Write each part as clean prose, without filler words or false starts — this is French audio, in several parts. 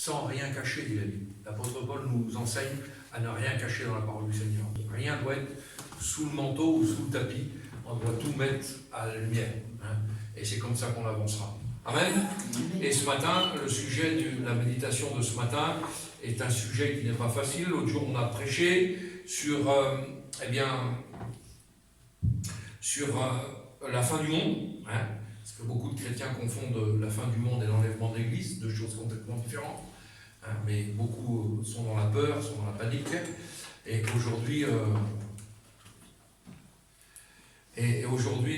sans rien cacher, dit la Bible. L'apôtre Paul nous enseigne à ne rien cacher dans la parole du Seigneur. Rien ne doit être sous le manteau ou sous le tapis. On doit tout mettre à la lumière. Hein, et c'est comme ça qu'on avancera. Amen. Et ce matin, le sujet de la méditation de ce matin est un sujet qui n'est pas facile. L'autre jour, on a prêché sur, la fin du monde. Hein, parce que beaucoup de chrétiens confondent la fin du monde et l'enlèvement de l'Église, deux choses complètement différentes. Hein, mais beaucoup sont dans la peur, sont dans la panique. Et aujourd'hui,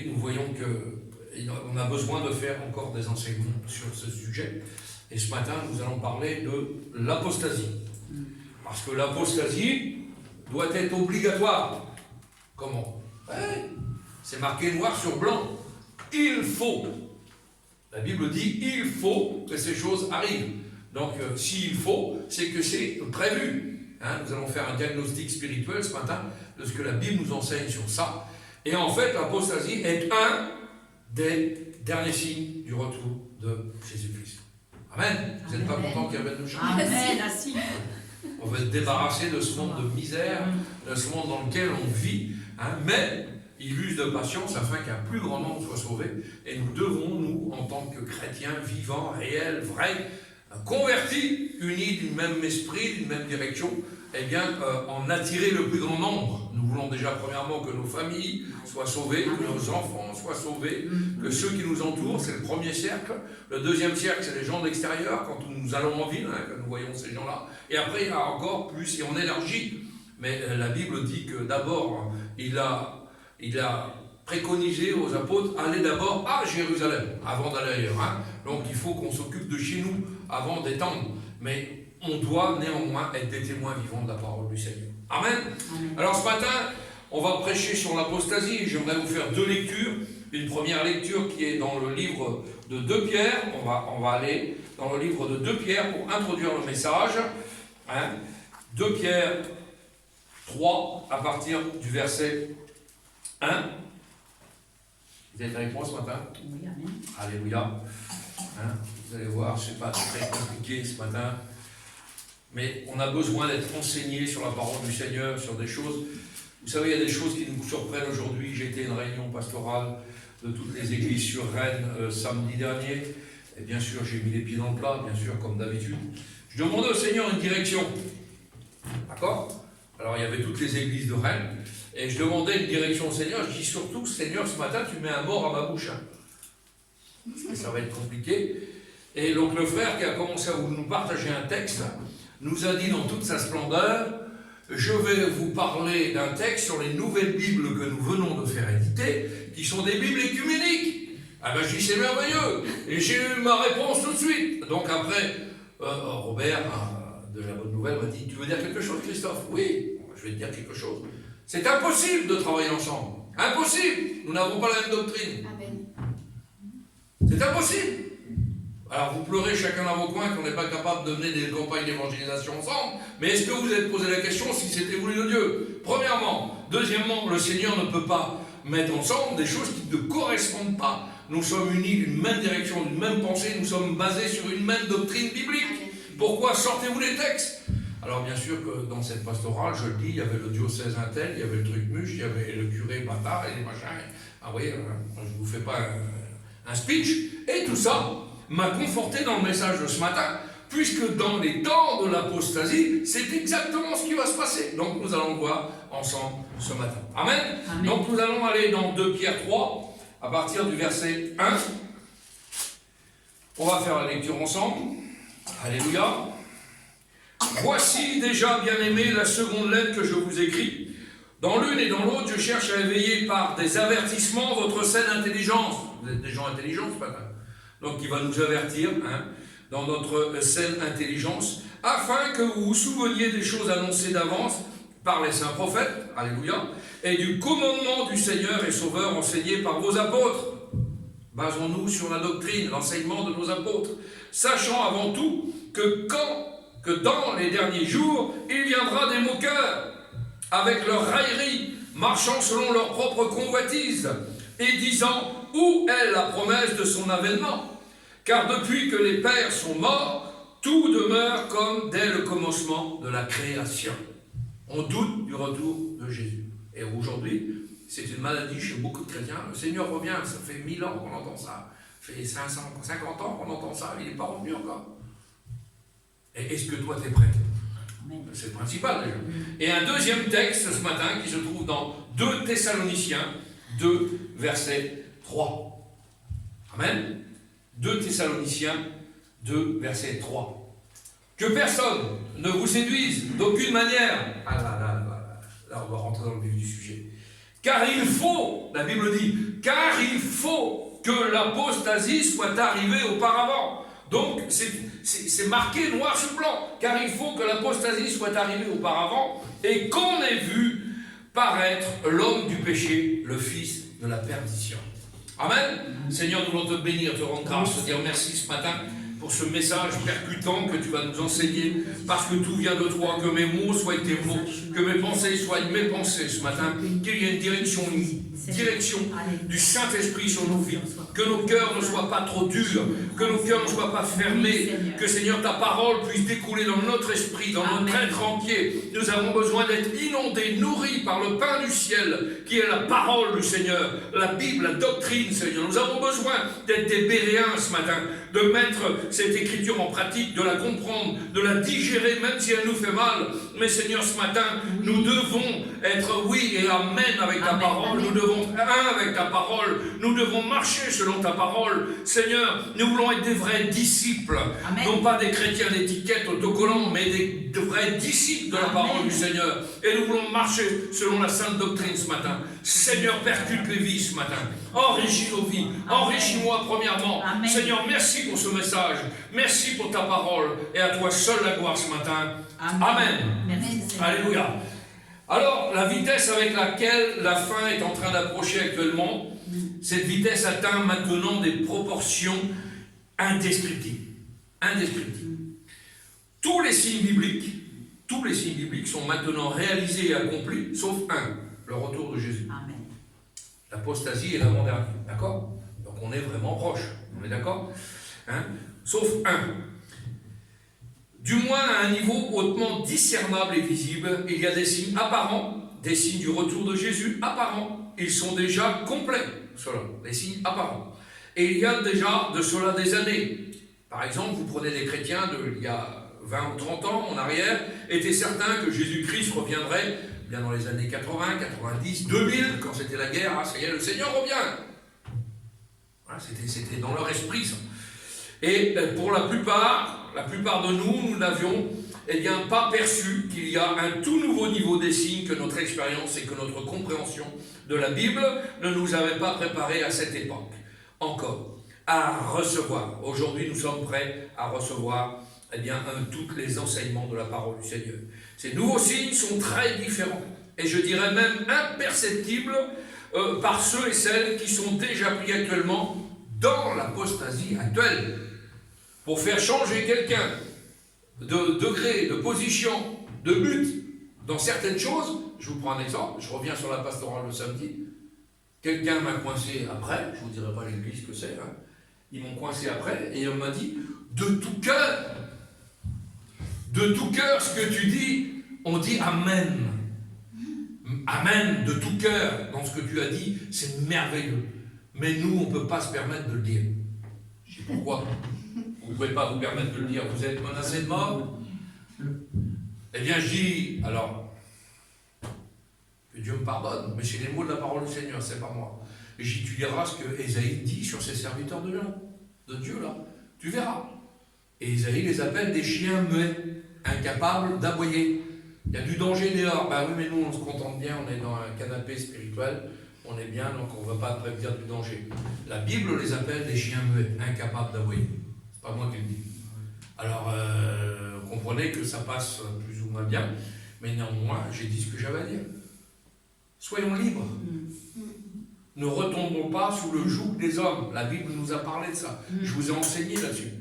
nous voyons qu'on a besoin de faire encore des enseignements sur ce sujet. Et ce matin, nous allons parler de l'apostasie. Parce que l'apostasie doit être obligatoire. Comment? C'est marqué noir sur blanc. Il faut. La Bible dit il faut que ces choses arrivent. Donc, s'il faut, c'est que c'est prévu. Hein, nous allons faire un diagnostic spirituel ce matin de ce que la Bible nous enseigne sur ça. Et en fait, l'apostasie est un des derniers signes du retour de Jésus-Christ. Amen. Vous n'êtes pas content qu'il revienne nous chercher? Amen. On veut se débarrasser de ce monde de misère, de ce monde dans lequel on vit, hein, mais il use de patience afin qu'un plus grand nombre soit sauvé. Et nous devons, nous, en tant que chrétiens vivants, réels, vrais, convertis, unis du même esprit, d'une même direction, eh bien, en attirer le plus grand nombre. Nous voulons déjà, premièrement, que nos familles soient sauvées, que nos enfants soient sauvés, que ceux qui nous entourent, c'est le premier cercle. Le deuxième cercle, c'est les gens de l'extérieur, quand nous allons en ville, hein, que nous voyons ces gens-là. Et après, il y a encore plus, et on élargit. Mais la Bible dit que d'abord, il a préconisé aux apôtres, allez d'abord à Jérusalem, avant d'aller ailleurs. Hein. Donc, il faut qu'on s'occupe de chez nous, avant d'étendre. Mais on doit néanmoins être des témoins vivants de la parole du Seigneur. Amen. Alors ce matin, on va prêcher sur l'apostasie. J'aimerais vous faire deux lectures. Une première lecture qui est dans le livre de 2 Pierre. On va aller dans le livre de 2 Pierre pour introduire le message. Hein. 2 Pierre 3, à partir du verset 1. Vous êtes avec moi ce matin? Oui, amen. Alléluia. Hein. Vous allez voir, ce n'est pas très compliqué ce matin. Mais on a besoin d'être enseigné sur la parole du Seigneur, sur des choses. Vous savez, il y a des choses qui nous surprennent aujourd'hui. J'ai été à une réunion pastorale de toutes les églises sur Rennes samedi dernier. Et bien sûr, j'ai mis les pieds dans le plat, bien sûr, comme d'habitude. Je demandais au Seigneur une direction. D'accord? Alors, il y avait toutes les églises de Rennes. Et je demandais une direction au Seigneur. Je dis surtout, Seigneur, ce matin, tu mets un mort à ma bouche. Hein. Parce que ça va être compliqué. Et donc, le frère qui a commencé à nous partager un texte nous a dit dans toute sa splendeur, je vais vous parler d'un texte sur les nouvelles Bibles que nous venons de faire éditer, qui sont des Bibles écuméniques. Ah ben je dis c'est merveilleux, et j'ai eu ma réponse tout de suite. Donc après, Robert de la Bonne Nouvelle m'a dit, tu veux dire quelque chose Christophe? Oui, je vais te dire quelque chose. C'est impossible de travailler ensemble. Impossible, nous n'avons pas la même doctrine. Amen. C'est impossible. Alors vous pleurez chacun dans vos coins qu'on n'est pas capable de mener des campagnes d'évangélisation ensemble, mais est-ce que vous vous êtes posé la question si c'était voulu de Dieu? Premièrement. Deuxièmement, le Seigneur ne peut pas mettre ensemble des choses qui ne correspondent pas. Nous sommes unis d'une même direction, d'une même pensée, nous sommes basés sur une même doctrine biblique. Pourquoi sortez-vous les textes? Alors bien sûr que dans cette pastorale, je le dis, il y avait le diocèse Intel, il y avait le truc muche, il y avait le curé bâtard et les machins. Ah vous voyez, je ne vous fais pas un speech. Et tout ça m'a conforté dans le message de ce matin, puisque dans les temps de l'apostasie, c'est exactement ce qui va se passer. Donc nous allons voir ensemble ce matin. Amen. Amen. Donc nous allons aller dans 2 Pierre 3, à partir du verset 1. On va faire la lecture ensemble. Alléluia. Voici déjà, bien-aimés, la seconde lettre que je vous écris. Dans l'une et dans l'autre, je cherche à éveiller par des avertissements votre saine intelligence. Vous êtes des gens intelligents ce matin. Donc il va nous avertir dans notre saine intelligence, afin que vous vous souveniez des choses annoncées d'avance par les saints prophètes, alléluia, et du commandement du Seigneur et Sauveur enseigné par vos apôtres. Basons-nous sur la doctrine, l'enseignement de nos apôtres, sachant avant tout que dans les derniers jours, il viendra des moqueurs, avec leur raillerie, marchant selon leur propre convoitise, et disant, où est la promesse de son avènement? Car depuis que les pères sont morts, tout demeure demeure comme dès le commencement de la création. On doute du retour de Jésus. Et aujourd'hui, c'est une maladie chez beaucoup de chrétiens. Le Seigneur revient, ça fait 1000 ans qu'on entend ça. Ça fait 550 ans qu'on entend ça, il n'est pas revenu encore. Et est-ce que toi, tu es prêt? C'est le principal déjà. Et un deuxième texte ce matin qui se trouve dans 2 Thessaloniciens 2, verset 3. Amen. 2 Thessaloniciens 2, verset 3. Que personne ne vous séduise d'aucune manière. Ah là, on va rentrer dans le vif du sujet. Car il faut, la Bible dit, car il faut que l'apostasie soit arrivée auparavant. Donc, c'est marqué noir sur blanc. Car il faut que l'apostasie soit arrivée auparavant et qu'on ait vu paraître l'homme du péché, le fils de la perdition. Amen. Seigneur, nous voulons te bénir, te rendre grâce, te dire merci ce matin pour ce message percutant que tu vas nous enseigner, parce que tout vient de toi, que mes mots soient tes mots, que mes pensées soient mes pensées ce matin, qu'il y ait une direction du Saint-Esprit sur nos vies, que nos cœurs ne soient pas trop durs, que nos cœurs ne soient pas fermés, que Seigneur, ta parole puisse découler dans notre esprit, dans notre être entier. Nous avons besoin d'être inondés, nourris par le pain du ciel, qui est la parole du Seigneur, la Bible, la doctrine, Seigneur. Nous avons besoin d'être des Béréens ce matin, de mettre cette écriture en pratique, de la comprendre, de la digérer, même si elle nous fait mal. Mais Seigneur, ce matin, nous devons être oui et amen avec ta parole. Nous devons être un avec ta parole. Nous devons marcher selon ta parole. Seigneur, nous voulons être des vrais disciples. Amen. Non pas des chrétiens d'étiquette autocollants, mais des vrais disciples de la parole du Seigneur. Et nous voulons marcher selon la sainte doctrine ce matin. Seigneur, percute les vies ce matin. Enrichis nos vies. Enrichis-moi premièrement. Amen. Seigneur, merci pour ce message. Merci pour ta parole. Et à toi seul la gloire ce matin. Amen. Amen. Merci, alléluia. Alors, la vitesse avec laquelle la fin est en train d'approcher actuellement, cette vitesse atteint maintenant des proportions indescriptibles. Indescriptibles. Tous les signes bibliques sont maintenant réalisés et accomplis, sauf un, le retour de Jésus. Amen. L'apostasie est l'avant-dernier, d'accord? Donc on est vraiment proche, on est d'accord? Sauf un. Du moins à un niveau hautement discernable et visible, il y a des signes apparents, des signes du retour de Jésus apparents. Ils sont déjà complets, cela, les signes apparents. Et il y a déjà de cela des années. Par exemple, vous prenez des chrétiens d'il y a 20 ou 30 ans en arrière, étaient certains que Jésus-Christ reviendrait bien dans les années 80, 90, 2000, quand c'était la guerre, ça y est, le Seigneur revient. Voilà, c'était dans leur esprit, ça. Et pour la plupart de nous n'avions pas perçu qu'il y a un tout nouveau niveau des signes que notre expérience et que notre compréhension de la Bible ne nous avait pas préparé à cette époque. Encore, à recevoir. Aujourd'hui, nous sommes prêts à recevoir tous les enseignements de la parole du Seigneur. Ces nouveaux signes sont très différents, et je dirais même imperceptibles par ceux et celles qui sont déjà pris actuellement dans l'apostasie actuelle. Pour faire changer quelqu'un de degré, de position, de but dans certaines choses, je vous prends un exemple, je reviens sur la pastorale le samedi, quelqu'un m'a coincé après, je ne vous dirai pas l'église que c'est, ils m'ont coincé après, et on m'a dit, de tout cœur, ce que tu dis, on dit Amen. Amen, de tout cœur, dans ce que tu as dit, c'est merveilleux. Mais nous, on ne peut pas se permettre de le dire. Je sais pourquoi. Vous ne pouvez pas vous permettre de le dire. Vous êtes menacé de mort? Eh bien, je dis, alors, que Dieu me pardonne, mais c'est les mots de la parole du Seigneur, c'est pas moi. Et je dis, tu liras ce que Ésaïe dit sur ses serviteurs de Dieu, là. Tu verras. Et Ésaïe les appelle des chiens muets, incapables d'aboyer. Il y a du danger dehors. Ben oui, mais nous, on se contente bien, on est dans un canapé spirituel, on est bien, donc on ne va pas prévenir du danger. La Bible les appelle des chiens muets, incapables d'aboyer. C'est pas moi qui le dis. Alors, comprenez que ça passe plus ou moins bien, mais néanmoins, j'ai dit ce que j'avais à dire. Soyons libres. Ne retombons pas sous le joug des hommes. La Bible nous a parlé de ça. Je vous ai enseigné là-dessus.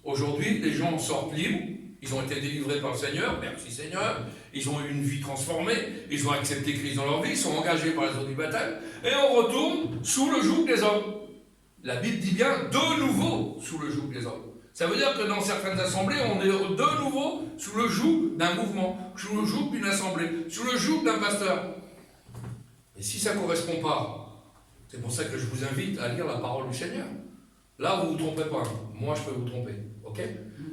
Aujourd'hui, les gens sortent libres. Ils ont été délivrés par le Seigneur. Merci Seigneur. Ils ont eu une vie transformée. Ils ont accepté Christ dans leur vie. Ils sont engagés par les eaux du baptême. Et on retourne sous le joug des hommes. La Bible dit bien de nouveau sous le joug des hommes. Ça veut dire que dans certaines assemblées, on est de nouveau sous le joug d'un mouvement, sous le joug d'une assemblée, sous le joug d'un pasteur. Et si ça ne correspond pas, c'est pour ça que je vous invite à lire la parole du Seigneur. Là, vous ne vous trompez pas. Moi, je peux vous tromper. Ok?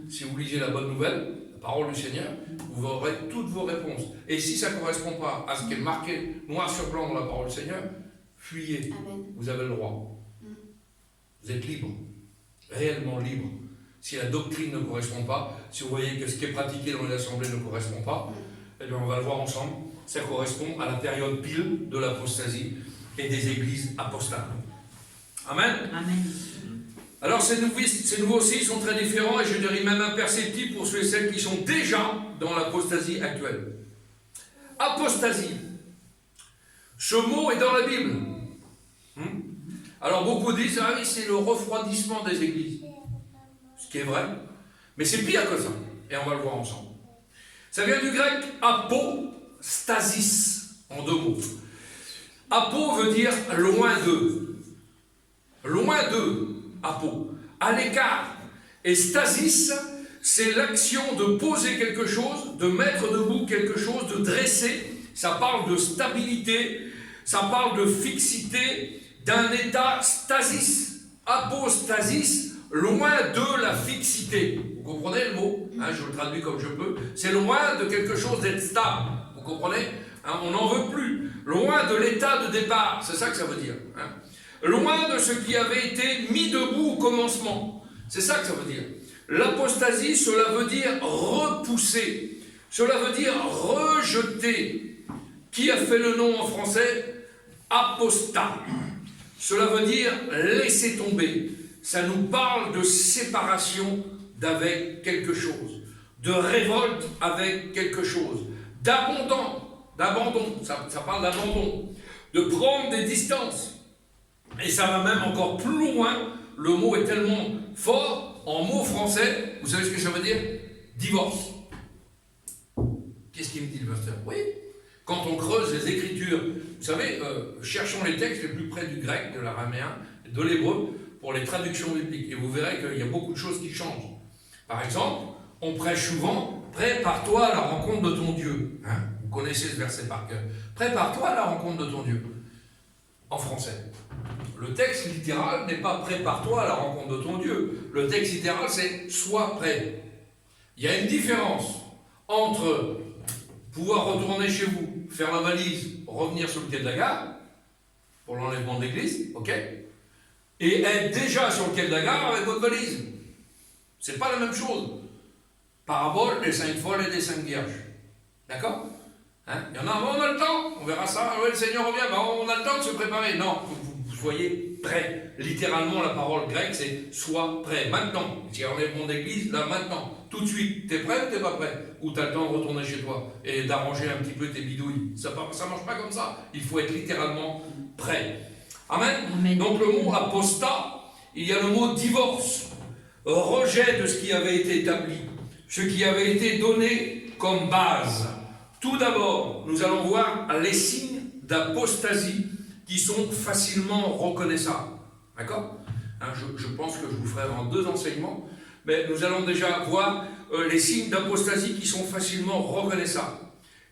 Si vous lisez la bonne nouvelle, la parole du Seigneur, vous aurez toutes vos réponses. Et si ça ne correspond pas à ce qui est marqué noir sur blanc dans la parole du Seigneur, fuyez. Amen. Vous avez le droit. Vous êtes libre. Réellement libre. Si la doctrine ne correspond pas, si vous voyez que ce qui est pratiqué dans les assemblées ne correspond pas, eh bien on va le voir ensemble. Ça correspond à la période pile de l'apostasie et des églises apostates. Amen. Amen. Alors ces nouveaux aussi sont très différents et je dirais même imperceptibles pour ceux et celles qui sont déjà dans l'apostasie actuelle. Apostasie. Ce mot est dans la Bible. Alors beaucoup disent, ah oui, c'est le refroidissement des églises. Ce qui est vrai. Mais c'est pire que ça. Et on va le voir ensemble. Ça vient du grec apostasis, en 2 mots. Apo veut dire loin d'eux. Loin d'eux. Apo, à l'écart. Et stasis, c'est l'action de poser quelque chose, de mettre debout quelque chose, de dresser. Ça parle de stabilité, ça parle de fixité, d'un état stasis. Apostasis, loin de la fixité. Vous comprenez le mot? Je le traduis comme je peux. C'est loin de quelque chose d'être stable. Vous comprenez? On n'en veut plus. Loin de l'état de départ. C'est ça que ça veut dire. Loin de ce qui avait été mis debout au commencement. C'est ça que ça veut dire. L'apostasie, cela veut dire repousser. Cela veut dire rejeter. Qui a fait le nom en français? Apostat. Cela veut dire laisser tomber. Ça nous parle de séparation d'avec quelque chose. De révolte avec quelque chose. D'abandon. Ça parle d'abandon. De prendre des distances. Et ça va même encore plus loin. Le mot est tellement fort, en mots français, vous savez ce que ça veut dire? Divorce. Qu'est-ce qu'il me dit le pasteur? Oui. Quand on creuse les Écritures, vous savez, cherchons les textes les plus près du grec, de l'araméen, de l'hébreu, pour les traductions bibliques. Et vous verrez qu'il y a beaucoup de choses qui changent. Par exemple, on prêche souvent, prépare-toi à la rencontre de ton Dieu. Vous connaissez ce verset par cœur. Prépare-toi à la rencontre de ton Dieu. En français. Le texte littéral n'est pas prépare-toi à la rencontre de ton Dieu. Le texte littéral, c'est sois prêt. Il y a une différence entre pouvoir retourner chez vous, faire la valise, revenir sur le quai de la gare, pour l'enlèvement de l'église, ok, et être déjà sur le quai de la gare avec votre valise. C'est pas la même chose. Parabole des 5 folles et des 5 vierges. D'accord? Il y en a, on a le temps, on verra ça, ouais, le Seigneur revient, on a le temps de se préparer. Non, vous soyez prêts. Littéralement, la parole grecque, c'est sois prêt. Maintenant, si on est bon d'église, là, maintenant, tout de suite, t'es prêt ou t'es pas prêt? Ou t'as le temps de retourner chez toi et d'arranger un petit peu tes bidouilles? Ça marche pas comme ça. Il faut être littéralement prêt. Amen. Amen. Donc le mot apostat, il y a le mot divorce. Rejet de ce qui avait été établi, ce qui avait été donné comme base. Tout d'abord, nous allons voir les signes d'apostasie qui sont facilement reconnaissables. D'accord? Je pense que je vous ferai en 2 enseignements, mais nous allons déjà voir les signes d'apostasie qui sont facilement reconnaissables.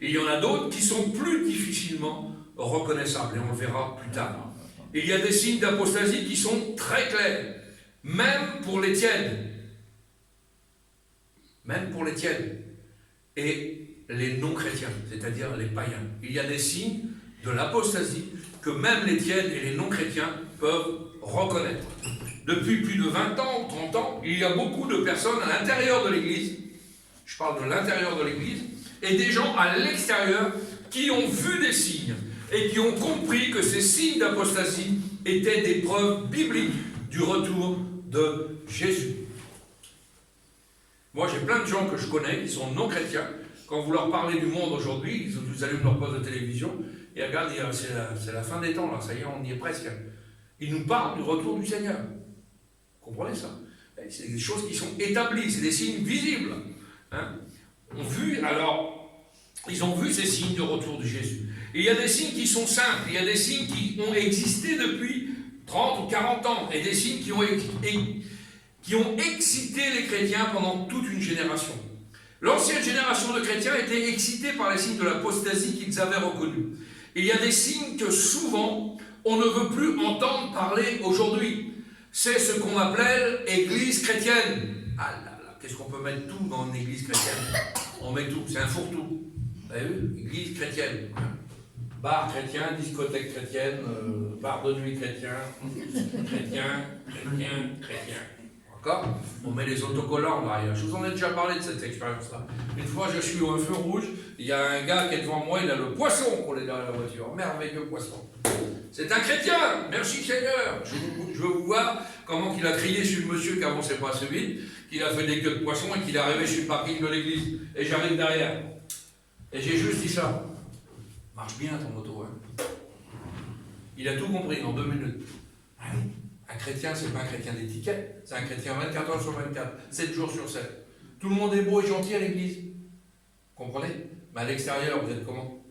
Et il y en a d'autres qui sont plus difficilement reconnaissables, et on le verra plus tard. Et il y a des signes d'apostasie qui sont très clairs, même pour les tièdes. Même pour les tièdes. Et les non-chrétiens, c'est-à-dire les païens. Il y a des signes de l'apostasie que même les tièdes et les non-chrétiens peuvent reconnaître. Depuis plus de 20 ans ou 30 ans, il y a beaucoup de personnes à l'intérieur de l'Église, je parle de l'intérieur de l'Église, et des gens à l'extérieur qui ont vu des signes et qui ont compris que ces signes d'apostasie étaient des preuves bibliques du retour de Jésus. Moi, j'ai plein de gens que je connais qui sont non-chrétiens. Quand vous leur parlez du monde aujourd'hui, vous allument leur poste de télévision, et regardent, c'est la fin des temps, là, ça y est, on y est presque. Ils nous parlent du retour du Seigneur. Vous comprenez ça? C'est des choses qui sont établies, c'est des signes visibles. Ils ont vu ces signes de retour de Jésus. Et il y a des signes qui sont simples, il y a des signes qui ont existé depuis 30 ou 40 ans, et des signes qui ont excité les chrétiens pendant toute une génération. L'ancienne génération de chrétiens était excitée par les signes de l'apostasie qu'ils avaient reconnus. Il y a des signes que souvent on ne veut plus entendre parler aujourd'hui. C'est ce qu'on appelle église chrétienne. Ah là là, qu'est-ce qu'on peut mettre tout dans une église chrétienne? On met tout, c'est un fourre-tout. Vous avez vu? Église chrétienne. Bar chrétien, discothèque chrétienne, bar de nuit chrétien, chrétien. D'accord? On met les autocollants derrière. Je vous en ai déjà parlé de cette expérience-là. Une fois, je suis au feu rouge, il y a un gars qui est devant moi, il a le poisson qu'on est dans la voiture. Merveilleux poisson. C'est un chrétien, merci Seigneur. Je veux vous voir comment il a crié sur le monsieur qui avançait pas assez vite, qu'il a fait des queues de poisson et qu'il est arrivé sur le parking de l'église. Et j'arrive derrière. Et j'ai juste dit ça. Marche bien ton moto, hein. Il a tout compris en 2 minutes. Ah oui. Un chrétien, c'est pas un chrétien d'étiquette, c'est un chrétien 24 heures sur 24, 7 jours sur 7. Tout le monde est beau et gentil à l'église. Comprenez? Mais à l'extérieur, vous êtes comment?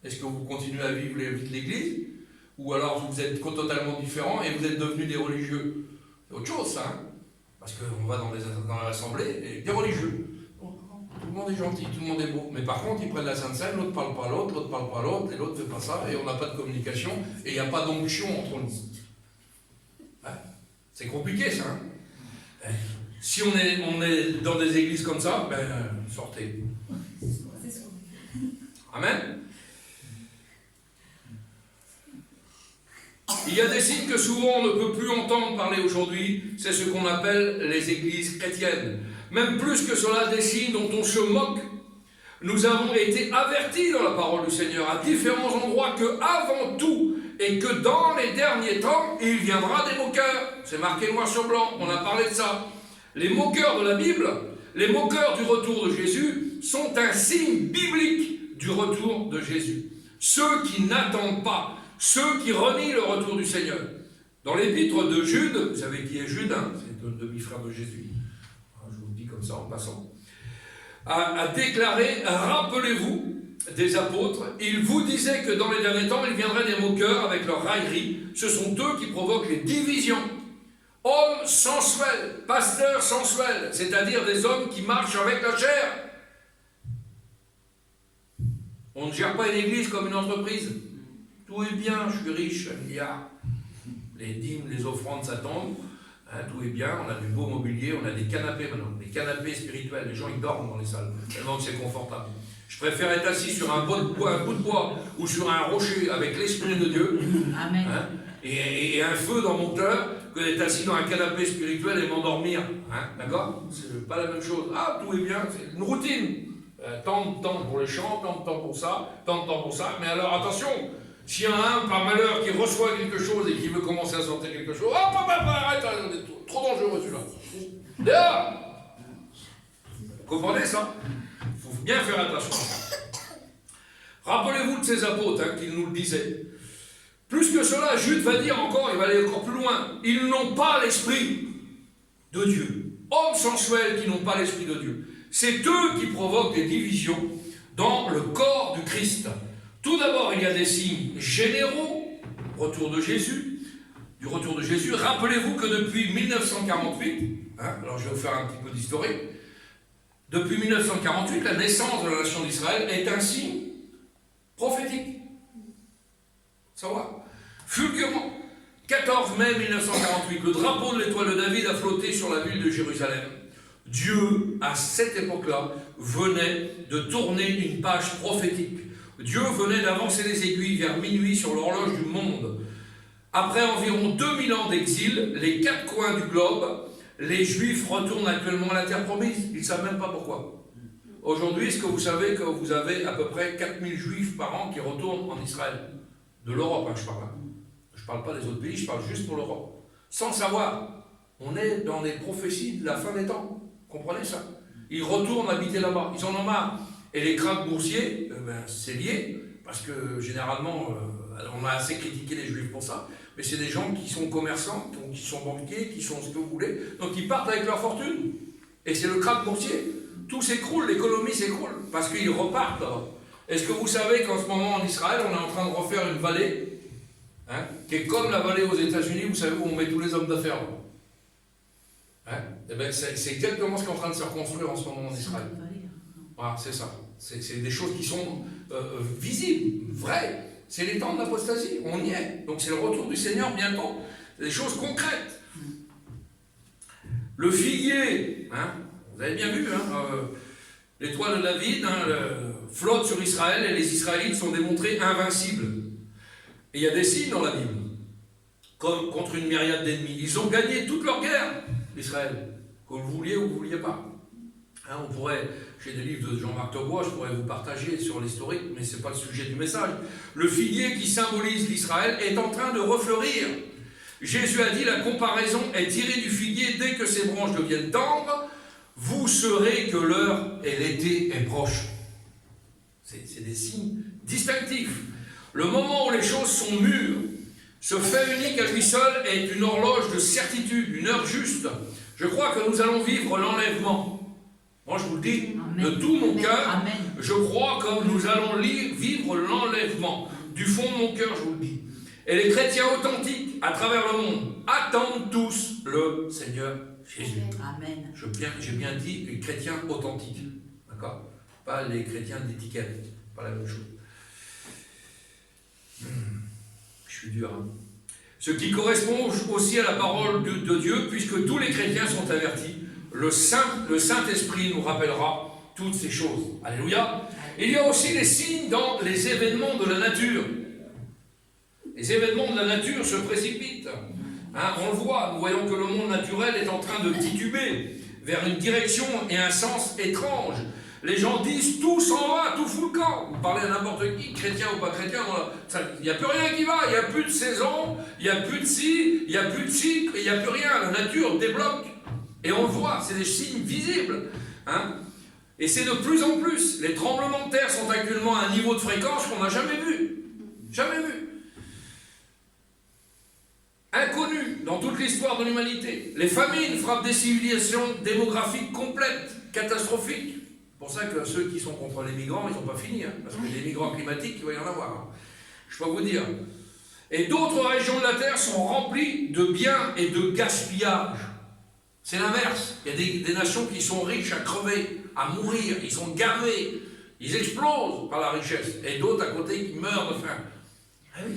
Est-ce que vous continuez à vivre la vie de l'église? Ou alors vous êtes totalement différents et vous êtes devenus des religieux? C'est autre chose, ça, hein? Parce qu'on va dans l'assemblée et des religieux. Tout le monde est gentil, tout le monde est beau. Mais par contre, ils prennent la Sainte Seine, l'autre ne parle pas à l'autre, l'autre ne parle pas à l'autre, et l'autre ne fait pas ça, et on n'a pas de communication, et il n'y a pas d'onction entre nous. Hein? C'est compliqué, ça. Hein? Si on est dans des églises comme ça, ben, sortez. Amen. Il y a des signes que souvent on ne peut plus entendre parler aujourd'hui, c'est ce qu'on appelle les églises chrétiennes. Même plus que cela, des signes dont on se moque. Nous avons été avertis dans la parole du Seigneur à différents endroits que avant tout et que dans les derniers temps, il viendra des moqueurs. C'est marqué noir sur blanc, on a parlé de ça. Les moqueurs de la Bible, les moqueurs du retour de Jésus sont un signe biblique du retour de Jésus. Ceux qui n'attendent pas, ceux qui renient le retour du Seigneur. Dans l'épître de Jude, vous savez qui est Jude, hein, c'est un demi-frère de Jésus. Je vous le dis comme ça en passant. A déclaré, rappelez-vous des apôtres, ils vous disaient que dans les derniers temps, il viendrait des moqueurs avec leur raillerie. Ce sont eux qui provoquent les divisions. Hommes sensuels, pasteurs sensuels, c'est-à-dire des hommes qui marchent avec la chair. On ne gère pas une église comme une entreprise. Tout est bien, je suis riche, un milliard. Les dîmes, les offrandes, ça tombe. Hein, tout est bien, on a du beau mobilier, on a des canapés maintenant, des canapés spirituels, les gens ils dorment dans les salles, tellement que c'est confortable. Je préfère être assis sur un bout de bois ou sur un rocher avec l'Esprit de Dieu, Amen. Hein, et un feu dans mon cœur, que d'être assis dans un canapé spirituel et m'endormir. Hein, d'accord? C'est pas la même chose. Ah, tout est bien, c'est une routine. Tant de temps pour les chants, tant de temps pour ça, tant de temps pour ça, mais alors attention! S'il y en a un, par malheur, qui reçoit quelque chose et qui veut commencer à sortir quelque chose, hop, arrête, trop dangereux celui-là. Dehors! Vous comprenez ça? Il faut bien faire attention à ça. Rappelez-vous de ces apôtres qui nous le disaient. Plus que cela, Jude va dire encore, il va aller encore plus loin. Ils n'ont pas l'esprit de Dieu. Hommes sensuels qui n'ont pas l'esprit de Dieu. C'est eux qui provoquent des divisions dans le corps du Christ. Tout d'abord, il y a des signes généraux, du retour de Jésus. Rappelez-vous que depuis 1948, alors je vais vous faire un petit peu d'historique, depuis 1948, la naissance de la nation d'Israël est un signe prophétique. Ça va? Fulgurant. 14 mai 1948, le drapeau de l'étoile de David a flotté sur la ville de Jérusalem. Dieu, à cette époque-là, venait de tourner une page prophétique. Dieu venait d'avancer les aiguilles vers minuit sur l'horloge du monde. Après environ 2000 ans d'exil, les 4 coins du globe, les Juifs retournent actuellement à la terre promise. Ils ne savent même pas pourquoi. Aujourd'hui, est-ce que vous savez que vous avez à peu près 4000 Juifs par an qui retournent en Israël? De l'Europe, je parle. Je ne parle pas des autres pays, je parle juste pour l'Europe. Sans savoir, on est dans les prophéties de la fin des temps. Comprenez ça? Ils retournent habiter là-bas. Ils en ont marre. Et les krachs boursiers, c'est lié, parce que généralement, on a assez critiqué les Juifs pour ça, mais c'est des gens qui sont commerçants, qui sont banquiers, qui sont ce que vous voulez, donc ils partent avec leur fortune. Et c'est le krach boursier. Tout s'écroule, l'économie s'écroule, parce qu'ils repartent là-bas. Est-ce que vous savez qu'en ce moment en Israël, on est en train de refaire une vallée, qui est comme la vallée aux États-Unis, vous savez où on met tous les hommes d'affaires. Eh ben, c'est exactement ce qui est en train de se reconstruire en ce moment en Israël. Voilà, c'est ça. C'est des choses qui sont visibles, vraies. C'est les temps de l'apostasie, on y est. Donc c'est le retour du Seigneur bientôt. C'est des choses concrètes. Le figuier, hein, vous avez bien vu, l'étoile de David flotte sur Israël et les Israélites sont démontrés invincibles. Et il y a des signes dans la Bible, comme contre une myriade d'ennemis. Ils ont gagné toute leur guerre, Israël, que vous vouliez ou que vous ne vouliez pas. Hein, on pourrait, j'ai des livres de Jean-Marc Taubois, je pourrais vous partager sur l'historique, mais ce n'est pas le sujet du message. Le figuier qui symbolise l'Israël est en train de refleurir. Jésus a dit, la comparaison est tirée du figuier, dès que ses branches deviennent tendres, vous saurez que l'heure et l'été est proche. C'est des signes distinctifs. Le moment où les choses sont mûres, ce fait unique à lui seul est une horloge de certitude, une heure juste. Je crois que nous allons vivre l'enlèvement. Moi, je vous le dis, Amen. De tout mon cœur, je crois que nous allons vivre l'enlèvement. Du fond de mon cœur, je vous le dis. Et les chrétiens authentiques, à travers le monde, attendent tous le Seigneur Jésus. Amen. J'ai bien dit les chrétiens authentiques. D'accord? Pas les chrétiens d'étiquette. Pas la même chose. Je suis dur, hein? Ce qui correspond aussi à la parole de Dieu, puisque tous les chrétiens sont avertis. Le Saint-Esprit nous rappellera toutes ces choses. Alléluia. Il y a aussi des signes dans les événements de la nature. Les événements de la nature se précipitent. Hein, on le voit, nous voyons que le monde naturel est en train de tituber vers une direction et un sens étrange. Les gens disent tout s'en va, tout fout le camp. Vous parlez à n'importe qui, chrétien ou pas chrétien, il n'y a plus rien qui va, il n'y a plus de saison, il n'y a plus de ci, il n'y a plus de cycle, il n'y a plus rien. La nature débloque. Et on le voit, c'est des signes visibles. Hein. Et c'est de plus en plus. Les tremblements de terre sont actuellement à un niveau de fréquence qu'on n'a jamais vu. Jamais vu. Inconnu dans toute l'histoire de l'humanité. Les famines frappent des civilisations démographiques complètes, catastrophiques. C'est pour ça que ceux qui sont contre les migrants, ils n'ont pas fini. Hein, parce que les migrants climatiques, il va y en avoir. Hein. Je peux vous dire. Et d'autres régions de la Terre sont remplies de biens et de gaspillage. C'est l'inverse. Il y a des nations qui sont riches à crever, à mourir. Ils sont gavés. Ils explosent par la richesse. Et d'autres à côté qui meurent de faim. Ah oui.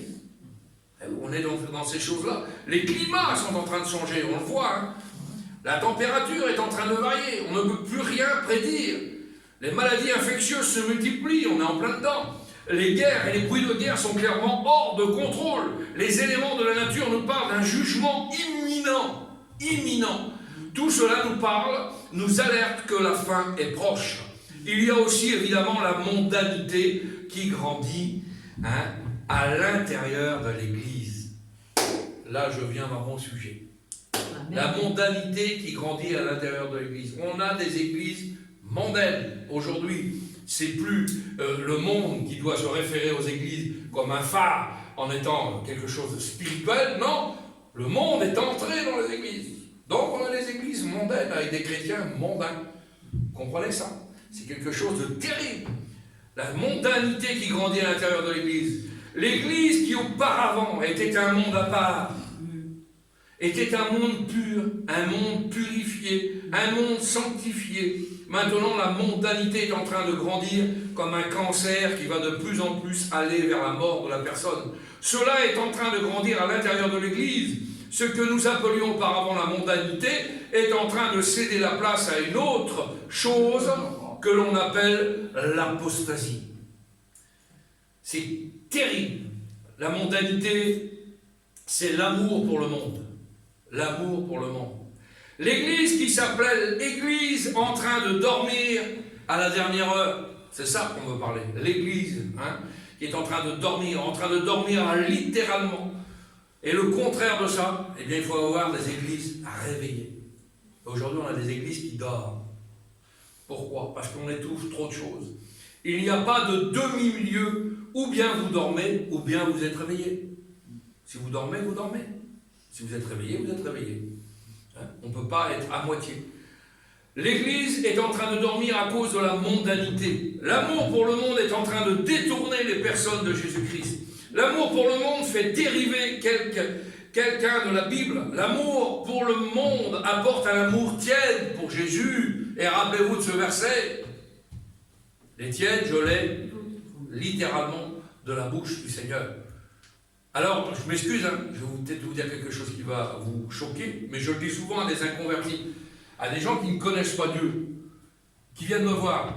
On est dans ces choses-là. Les climats sont en train de changer, on le voit. Hein. La température est en train de varier. On ne peut plus rien prédire. Les maladies infectieuses se multiplient, on est en plein dedans. Les guerres et les bruits de guerre sont clairement hors de contrôle. Les éléments de la nature nous parlent d'un jugement imminent. Imminent. Tout cela nous parle, nous alerte que la fin est proche. Il y a aussi évidemment la mondanité qui grandit à l'intérieur de l'Église. Là, je viens à mon sujet. Amen. La mondanité qui grandit à l'intérieur de l'Église. On a des églises mondaines. Aujourd'hui, c'est plus le monde qui doit se référer aux églises comme un phare en étant quelque chose de spirituel. Non, le monde est entré dans les églises. Donc on a des églises mondaines avec des chrétiens mondains. Vous comprenez ça? C'est quelque chose de terrible. La mondanité qui grandit à l'intérieur de l'Église. L'Église qui auparavant était un monde à part, était un monde pur, un monde purifié, un monde sanctifié. Maintenant, la mondanité est en train de grandir comme un cancer qui va de plus en plus aller vers la mort de la personne. Cela est en train de grandir à l'intérieur de l'Église. Ce que nous appelions auparavant la mondanité est en train de céder la place à une autre chose que l'on appelle l'apostasie. C'est terrible. La mondanité, c'est l'amour pour le monde. L'amour pour le monde. L'Église qui s'appelle Église en train de dormir à la dernière heure. C'est ça qu'on veut parler. L'Église qui est en train de dormir littéralement. Et le contraire de ça, eh bien, il faut avoir des églises réveillées. Aujourd'hui, on a des églises qui dorment. Pourquoi? Parce qu'on étouffe trop de choses. Il n'y a pas de demi-milieu. Ou bien vous dormez, ou bien vous êtes réveillé. Si vous dormez, vous dormez. Si vous êtes réveillé, vous êtes réveillé. On ne peut pas être à moitié. L'Église est en train de dormir à cause de la mondanité. L'amour pour le monde est en train de détourner les personnes de Jésus-Christ. L'amour pour le monde fait dériver quelqu'un de la Bible. L'amour pour le monde apporte un amour tiède pour Jésus. Et rappelez-vous de ce verset. Les tièdes, je l'ai littéralement de la bouche du Seigneur. Alors, je m'excuse, hein, je vais peut-être vous dire quelque chose qui va vous choquer, mais je le dis souvent à des inconvertis, à des gens qui ne connaissent pas Dieu, qui viennent me voir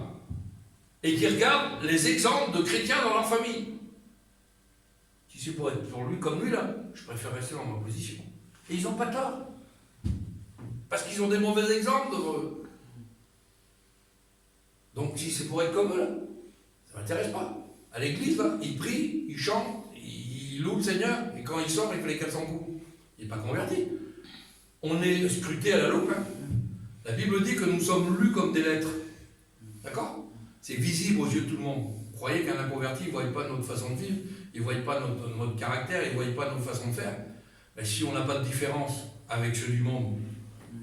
et qui regardent les exemples de chrétiens dans leur famille. Si c'est pour être pour lui comme lui, là, je préfère rester dans ma position. Et ils n'ont pas tort. Parce qu'ils ont des mauvais exemples devant eux. Donc, si c'est pour être comme eux, là, ça ne m'intéresse pas. À l'église, là, ils prient, ils chantent, ils louent le Seigneur, et quand il sort, il fait les 400 coups. Il n'est pas converti. On est scruté à la loupe. Hein. La Bible dit que nous sommes lus comme des lettres. D'accord? C'est visible aux yeux de tout le monde. Vous croyez qu'un inconverti ne voit pas notre façon de vivre, il ne voit pas notre caractère, il ne voit pas notre façon de faire. Mais si on n'a pas de différence avec ceux du monde,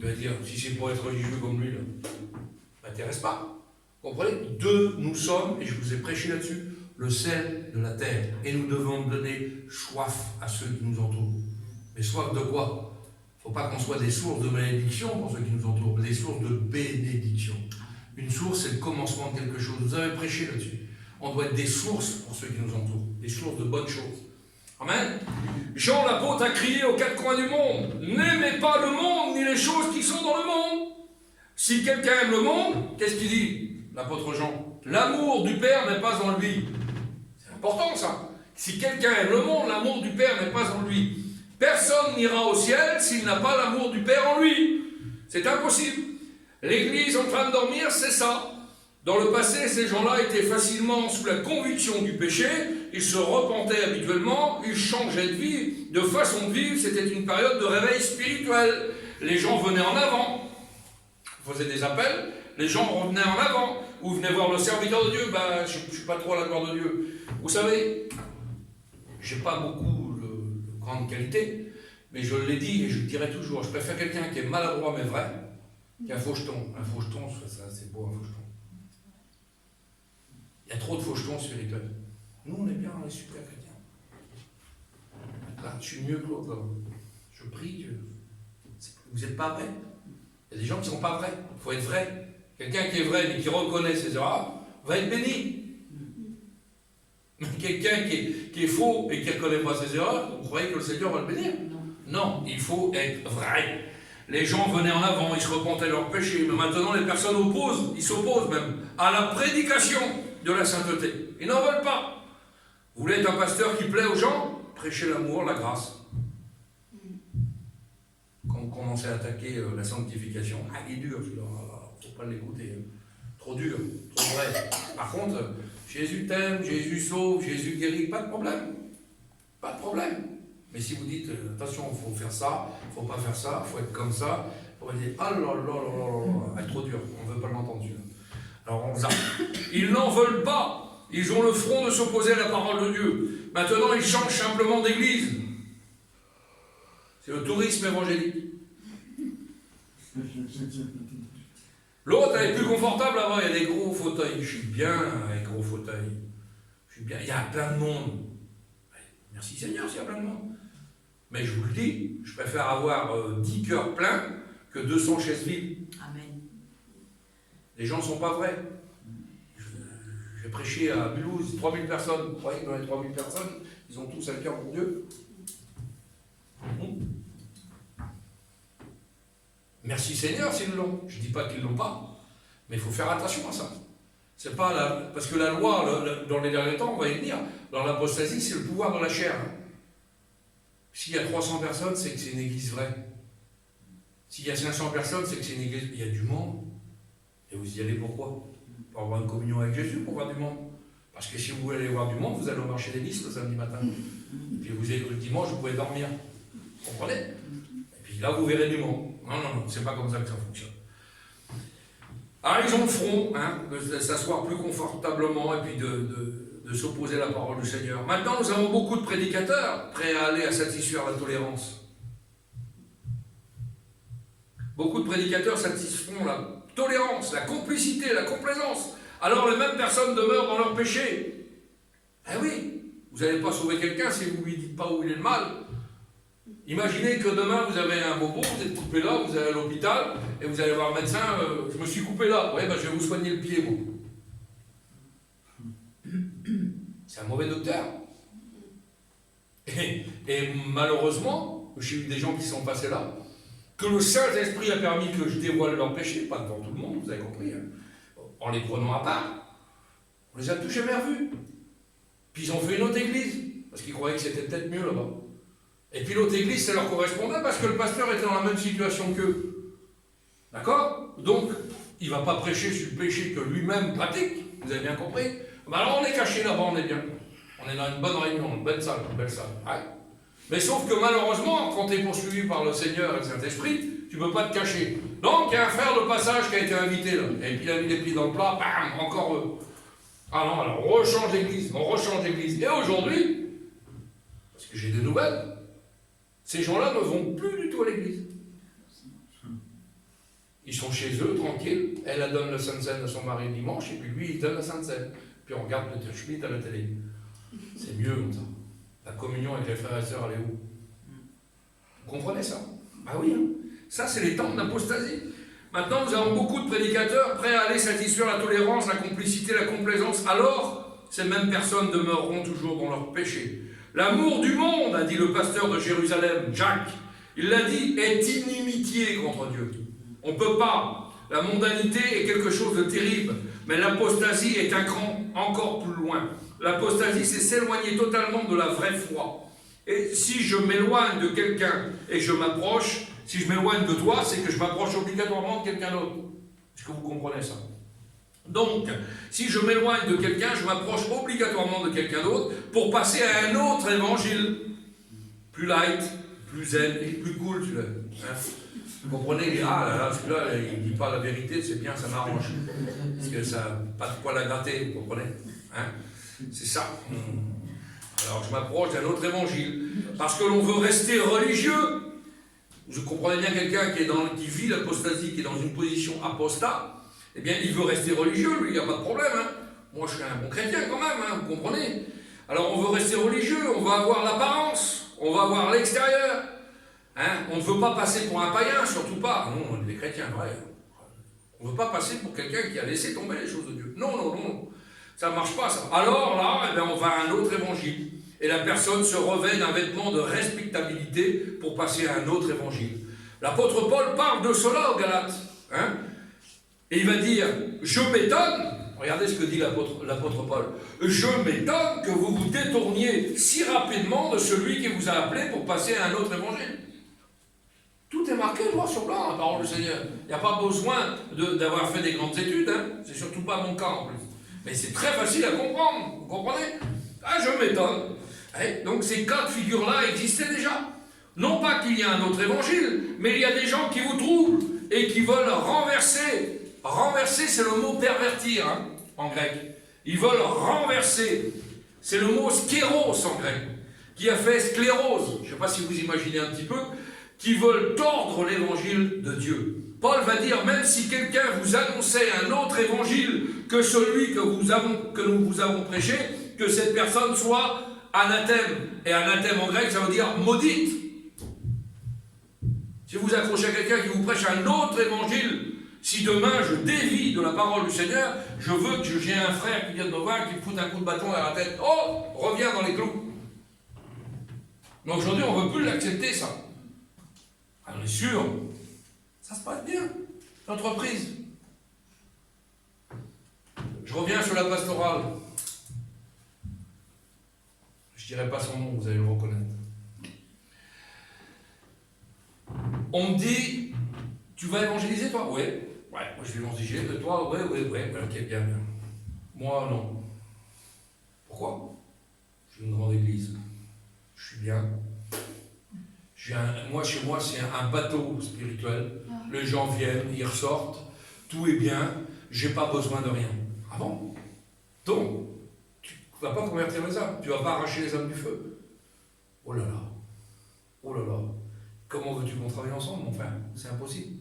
il va dire, si c'est pour être religieux comme lui, là, ça ne m'intéresse pas. Vous comprenez? Nous sommes, et je vous ai prêché là-dessus, le sel de la terre. Et nous devons donner soif à ceux qui nous entourent. Mais soif de quoi? Il ne faut pas qu'on soit des sources de malédiction pour ceux qui nous entourent, mais des sources de bénédiction. Une source, c'est le commencement de quelque chose. Vous avez prêché là-dessus. On doit être des sources pour ceux qui nous entourent, des sources de bonnes choses. Amen. Jean l'apôtre a crié aux quatre coins du monde, n'aimez pas le monde ni les choses qui sont dans le monde. Si quelqu'un aime le monde, qu'est-ce qu'il dit, l'apôtre Jean? L'amour du Père n'est pas en lui. C'est important ça. Si quelqu'un aime le monde, l'amour du Père n'est pas en lui. Personne n'ira au ciel s'il n'a pas l'amour du Père en lui. C'est impossible. L'Église en train de dormir, c'est ça. Dans le passé, ces gens-là étaient facilement sous la conviction du péché, ils se repentaient habituellement, ils changeaient de vie, de façon de vivre, c'était une période de réveil spirituel. Les gens venaient en avant, faisaient des appels, les gens revenaient en avant, ou venaient voir le serviteur de Dieu, je ne suis pas trop à la gloire de Dieu. Vous savez, je n'ai pas beaucoup de grande qualité, mais je l'ai dit et je le dirai toujours, je préfère quelqu'un qui est maladroit mais vrai, qu'un faucheton. Un faucheton, ça, c'est beau, un faucheton. Il y a trop de fauchetons sur les clubs. Nous, on est bien, on est super chrétiens. Là, je suis mieux que l'autre. Je prie Dieu. Vous n'êtes pas vrai. Il y a des gens qui ne sont pas vrais. Il faut être vrai. Quelqu'un qui est vrai mais qui reconnaît ses erreurs va être béni. Mais quelqu'un qui est faux et qui ne reconnaît pas ses erreurs, vous croyez que le Seigneur va le bénir? Non, il faut être vrai. Les gens venaient en avant, ils se repentaient de leurs péchés, mais maintenant les personnes opposent, ils s'opposent même à la prédication de la sainteté. Ils n'en veulent pas. Vous voulez être un pasteur qui plaît aux gens? Prêchez l'amour, la grâce. Quand vous commencez à attaquer la sanctification, il est dur, il ne faut pas l'écouter. Trop dur, trop vrai. Par contre, Jésus t'aime, Jésus sauve, Jésus guérit, pas de problème. Pas de problème. Mais si vous dites, attention, il faut faire ça, il ne faut pas faire ça, il faut être comme ça, on va dire, ah là là là là là, elle est trop dur, on ne veut pas l'entendre. Alors on zappe. Ils n'en veulent pas. Ils ont le front de s'opposer à la parole de Dieu. Maintenant, ils changent simplement d'église. C'est le tourisme évangélique. L'autre, elle est plus confortable avant, il y a des gros fauteuils. Je suis bien avec gros fauteuils. Je suis bien. Il y a plein de monde. Merci Seigneur s'il y a plein de monde. Mais je vous le dis, je préfère avoir 10 cœurs pleins que 200 chaises vides. Amen. Les gens ne sont pas vrais. J'ai prêché à Mulhouse, 3000 personnes. Vous croyez que dans les 3000 personnes, ils ont tous un cœur pour Dieu? Merci Seigneur s'ils l'ont. Je ne dis pas qu'ils ne l'ont pas. Mais il faut faire attention à ça. C'est pas parce que la loi, dans les derniers temps, on va y venir, dans l'apostasie, c'est le pouvoir de la chair. S'il y a 300 personnes, c'est que c'est une église vraie. S'il y a 500 personnes, c'est que c'est une église. Il y a du monde. Et vous y allez pourquoi? Pour avoir une communion avec Jésus, pour voir du monde. Parce que si vous voulez aller voir du monde, vous allez au marché des listes le samedi matin. Et puis vous êtes le dimanche, vous pouvez dormir. Vous comprenez? Et puis là, vous verrez du monde. Non, c'est pas comme ça que ça fonctionne. Alors ils ont le front, de s'asseoir plus confortablement et puis de s'opposer à la parole du Seigneur. Maintenant, nous avons beaucoup de prédicateurs prêts à aller à satisfaire la tolérance. Beaucoup de prédicateurs satisfont la tolérance, la complicité, la complaisance. Alors les mêmes personnes demeurent dans leur péché. Eh oui, vous n'allez pas sauver quelqu'un si vous ne lui dites pas où il est le mal. Imaginez que demain vous avez un bobo, vous êtes coupé là, vous allez à l'hôpital et vous allez voir le médecin, je me suis coupé là, ouais, ben, je vais vous soigner le pied, moi. C'est un mauvais docteur. Et malheureusement, j'ai eu des gens qui sont passés là, que le Saint-Esprit a permis que je dévoile leurs péchés, pas devant tout le monde, vous avez compris, hein, en les prenant à part. On les a tous jamais revus. Puis ils ont fait une autre église, parce qu'ils croyaient que c'était peut-être mieux là-bas. Et puis l'autre église, ça leur correspondait, parce que le pasteur était dans la même situation qu'eux. D'accord? Donc, il ne va pas prêcher sur le péché que lui-même pratique, vous avez bien compris? Ben alors on est caché là-bas, on est bien. On est dans une bonne réunion, une belle salle, Ouais. Mais sauf que malheureusement, quand tu es poursuivi par le Seigneur et le Saint-Esprit, tu ne peux pas te cacher. Donc, il y a un frère de passage qui a été invité là. Et puis il a mis les pieds dans le plat, bam, encore eux. Ah non, alors on rechange d'église, Et aujourd'hui, parce que j'ai des nouvelles, ces gens-là ne vont plus du tout à l'église. Ils sont chez eux, tranquilles. Elle donne le Sainte Seine à son mari le dimanche, et puis lui, il donne la Sainte Seine. Puis on regarde le Schmitt à la télé. C'est mieux comme ça. La communion avec les frères et sœurs, elle est où? Vous comprenez ça? Ah oui, hein. Ça, c'est les temps de l'apostasie. Maintenant, nous avons beaucoup de prédicateurs prêts à aller satisfaire la tolérance, la complicité, la complaisance. Alors, ces mêmes personnes demeureront toujours dans leur péché. L'amour du monde, a dit le pasteur de Jérusalem, Jacques, il l'a dit, est inimitié contre Dieu. On ne peut pas. La mondanité est quelque chose de terrible, mais l'apostasie est un cran encore plus loin. L'apostasie, c'est s'éloigner totalement de la vraie foi. Et si je m'éloigne de quelqu'un et je m'approche, si je m'éloigne de toi, c'est que je m'approche obligatoirement de quelqu'un d'autre. Est-ce que vous comprenez ça? Donc, si je m'éloigne de quelqu'un, je m'approche obligatoirement de quelqu'un d'autre pour passer à un autre évangile. Plus light, plus zen, et plus cool, celui-là. Hein? Vous comprenez? Ah là là, celui-là, il ne dit pas la vérité, c'est bien, ça m'arrange. Parce que ça n'a pas de quoi la gratter, vous comprenez? Hein? C'est ça. Alors je m'approche d'un autre évangile. Parce que l'on veut rester religieux. Vous comprenez bien quelqu'un qui vit l'apostasie, qui est dans une position apostat, eh bien il veut rester religieux, lui, il n'y a pas de problème. Hein. Moi je suis un bon chrétien quand même, hein, vous comprenez? Alors on veut rester religieux, on va avoir l'apparence, on va avoir l'extérieur. Hein. On ne veut pas passer pour un païen, surtout pas. Non, on est des chrétiens, vrai. On ne veut pas passer pour quelqu'un qui a laissé tomber les choses de Dieu. Non, non, non. Ça ne marche pas, ça. Alors là, eh bien, on va à un autre évangile. Et la personne se revêt d'un vêtement de respectabilité pour passer à un autre évangile. L'apôtre Paul parle de cela aux Galates. Hein? Et il va dire, je m'étonne, regardez ce que dit l'apôtre Paul, je m'étonne que vous vous détourniez si rapidement de celui qui vous a appelé pour passer à un autre évangile. Tout est marqué noir sur blanc, la parole du Seigneur. Il n'y a pas besoin d'avoir fait des grandes études, hein? C'est surtout pas mon cas en plus. Mais c'est très facile à comprendre, vous comprenez? Ah, je m'étonne. Donc ces cas de figure-là existaient déjà. Non pas qu'il y a un autre évangile, mais il y a des gens qui vous troublent et qui veulent renverser. Renverser, c'est le mot pervertir, hein, en grec. Ils veulent renverser. C'est le mot skéros en grec, qui a fait sclérose. Je ne sais pas si vous imaginez un petit peu, qui veulent tordre l'évangile de Dieu. Paul va dire, même si quelqu'un vous annonçait un autre évangile que celui que nous vous avons prêché, que cette personne soit anathème. Et anathème en grec, ça veut dire maudite. Si vous accrochez à quelqu'un qui vous prêche un autre évangile, si demain je dévie de la parole du Seigneur, je veux que j'ai un frère qui vienne me voir, qui me foute un coup de bâton à la tête. Oh, reviens dans les clous. Mais aujourd'hui, on ne veut plus l'accepter, ça. On est sûr, ça se passe bien, l'entreprise. Je reviens sur la pastorale. Je ne dirai pas son nom, vous allez le reconnaître. On me dit, tu vas évangéliser toi? Oui. Ouais, moi je vais évangéliser, toi? Oui, ok, bien. Moi, non. Pourquoi? J'ai une grande église. Je suis bien. Moi, chez moi, c'est un bateau spirituel. Les gens viennent, ils ressortent, tout est bien, j'ai pas besoin de rien. Ah bon? Donc, tu ne vas pas convertir les âmes, tu ne vas pas arracher les âmes du feu. Oh là là, oh là là, comment veux-tu qu'on travaille ensemble, mon frère? C'est impossible.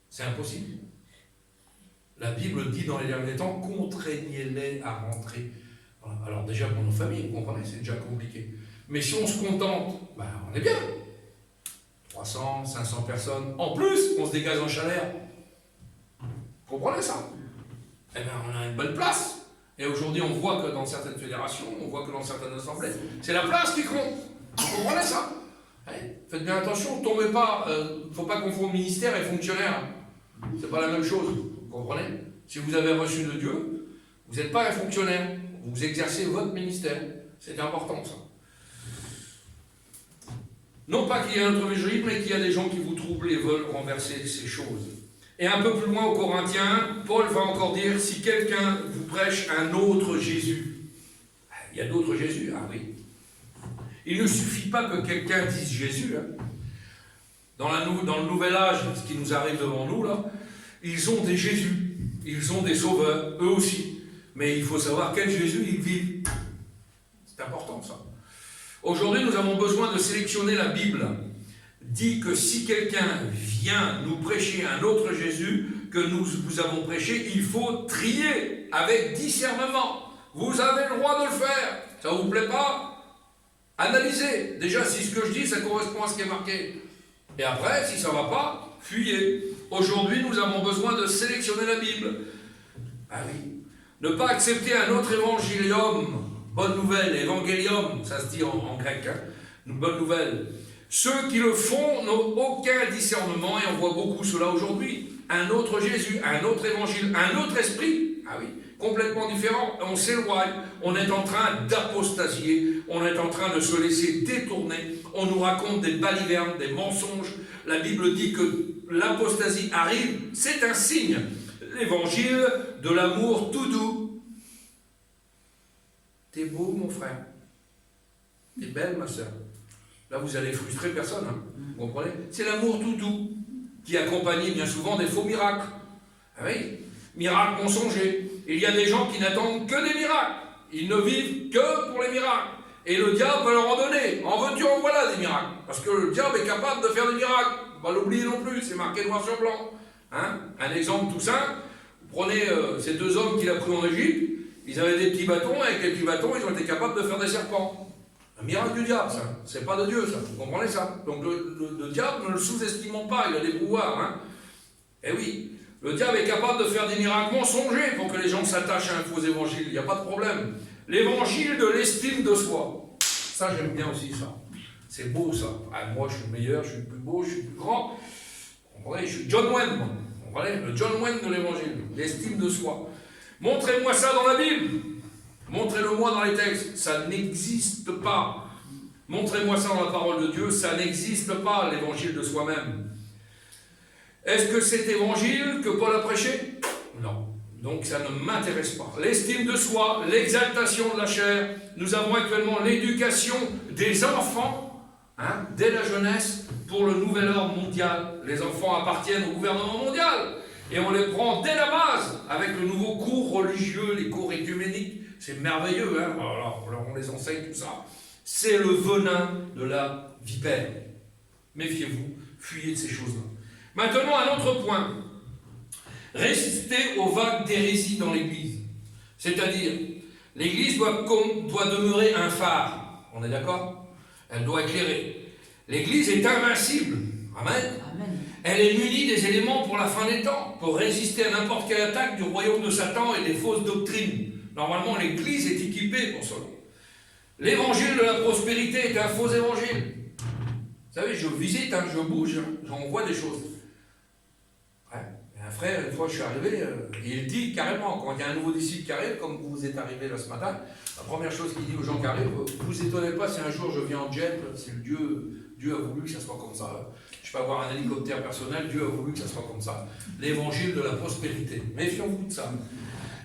C'est impossible. La Bible dit dans les derniers temps, contraignez-les à rentrer. Voilà. Alors déjà pour nos familles, vous comprenez, c'est déjà compliqué. Mais si on se contente, ben, on est bien. 300, 500 personnes. En plus, on se dégage en chaleur. Vous comprenez ça? Eh bien, on a une bonne place. Et aujourd'hui, on voit que dans certaines fédérations, on voit que dans certaines assemblées, c'est la place qui compte. Vous comprenez ça? Faites bien attention, ne tombez pas. Il ne faut pas confondre ministère et fonctionnaire. C'est pas la même chose. Vous comprenez? Si vous avez reçu de Dieu, vous n'êtes pas un fonctionnaire. Vous exercez votre ministère. C'est important, ça. Non pas qu'il y ait un trivialisme, mais qu'il y a des gens qui vous troublent et veulent renverser ces choses. Et un peu plus loin aux Corinthiens, Paul va encore dire, si quelqu'un vous prêche un autre Jésus, il y a d'autres Jésus, ah oui. Il ne suffit pas que quelqu'un dise Jésus. Hein. Dans le nouvel âge, ce qui nous arrive devant nous, là, ils ont des Jésus, ils ont des sauveurs, eux aussi. Mais il faut savoir quel Jésus ils vivent. C'est important, ça. Aujourd'hui, nous avons besoin de sélectionner la Bible. Dit que si quelqu'un vient nous prêcher un autre Jésus que nous vous avons prêché, il faut trier avec discernement. Vous avez le droit de le faire. Ça ne vous plaît pas? Analysez. Déjà, si ce que je dis, ça correspond à ce qui est marqué. Et après, si ça ne va pas, fuyez. Aujourd'hui, nous avons besoin de sélectionner la Bible. Ah oui. Ne pas accepter un autre évangélium. Bonne nouvelle, évangélium, ça se dit en grec. Hein. Une bonne nouvelle. Ceux qui le font n'ont aucun discernement, et on voit beaucoup cela aujourd'hui. Un autre Jésus, un autre évangile, un autre esprit, ah oui, complètement différent. On s'éloigne, on est en train d'apostasier, on est en train de se laisser détourner, on nous raconte des balivernes, des mensonges. La Bible dit que l'apostasie arrive, c'est un signe. L'évangile de l'amour tout doux. T'es beau, mon frère. T'es belle, ma soeur. Là, vous allez frustrer personne, hein. Vous comprenez? C'est l'amour tout doux qui accompagne bien souvent des faux miracles. Ah oui, miracles mensongers. Il y a des gens qui n'attendent que des miracles. Ils ne vivent que pour les miracles. Et le diable va leur en donner. En veux-tu, en voilà des miracles. Parce que le diable est capable de faire des miracles. On va l'oublier non plus, c'est marqué noir sur blanc. Hein? Un exemple tout simple. Vous prenez ces deux hommes qu'il a pris en Égypte. Ils avaient des petits bâtons, et avec les petits bâtons, ils ont été capables de faire des serpents. Un miracle du diable, ça. C'est pas de Dieu, ça. Vous comprenez ça? Donc le diable, ne le sous-estimons pas, il a des pouvoirs. Hein. Eh oui, le diable est capable de faire des miracles mensongers pour que les gens s'attachent à un faux évangile. Il n'y a pas de problème. L'évangile de l'estime de soi. Ça, j'aime bien aussi ça. C'est beau, ça. Ah, moi, je suis le meilleur, je suis le plus beau, je suis le plus grand. Vous comprenez, je suis John Wayne, moi. Vous comprenez, le John Wayne de l'évangile. L'estime de soi. Montrez-moi ça dans la Bible. Montrez-le-moi dans les textes, ça n'existe pas. Montrez-moi ça dans la parole de Dieu, ça n'existe pas, l'évangile de soi-même. Est-ce que cet évangile que Paul a prêché? Non. Donc ça ne m'intéresse pas. L'estime de soi, l'exaltation de la chair, nous avons actuellement l'éducation des enfants, hein, dès la jeunesse, pour le nouvel ordre mondial. Les enfants appartiennent au gouvernement mondial. Et on les prend dès la base, avec le nouveau cours religieux, les cours écuméniques. C'est merveilleux, hein? Alors, on les enseigne tout ça. C'est le venin de la vipère. Méfiez-vous, fuyez de ces choses-là. Maintenant, un autre point. Résister aux vagues d'hérésie dans l'Église. C'est-à-dire, l'Église doit demeurer un phare. On est d'accord? Elle doit éclairer. L'Église est invincible. Amen. Amen. Elle est munie des éléments pour la fin des temps, pour résister à n'importe quelle attaque du royaume de Satan et des fausses doctrines. Normalement, l'Église est équipée pour cela. L'évangile de la prospérité est un faux évangile. Vous savez, je visite, hein, je bouge, hein, j'en vois des choses. Ouais. Un frère, une fois je suis arrivé, il dit carrément, quand il y a un nouveau disciple qui arrive, comme vous êtes arrivé là ce matin, la première chose qu'il dit aux gens qui arrivent, vous étonnez pas si un jour je viens en jet, c'est le Dieu a voulu que ça soit comme ça. Je peux avoir un hélicoptère personnel, Dieu a voulu que ça soit comme ça. L'évangile de la prospérité. Méfions-vous de ça.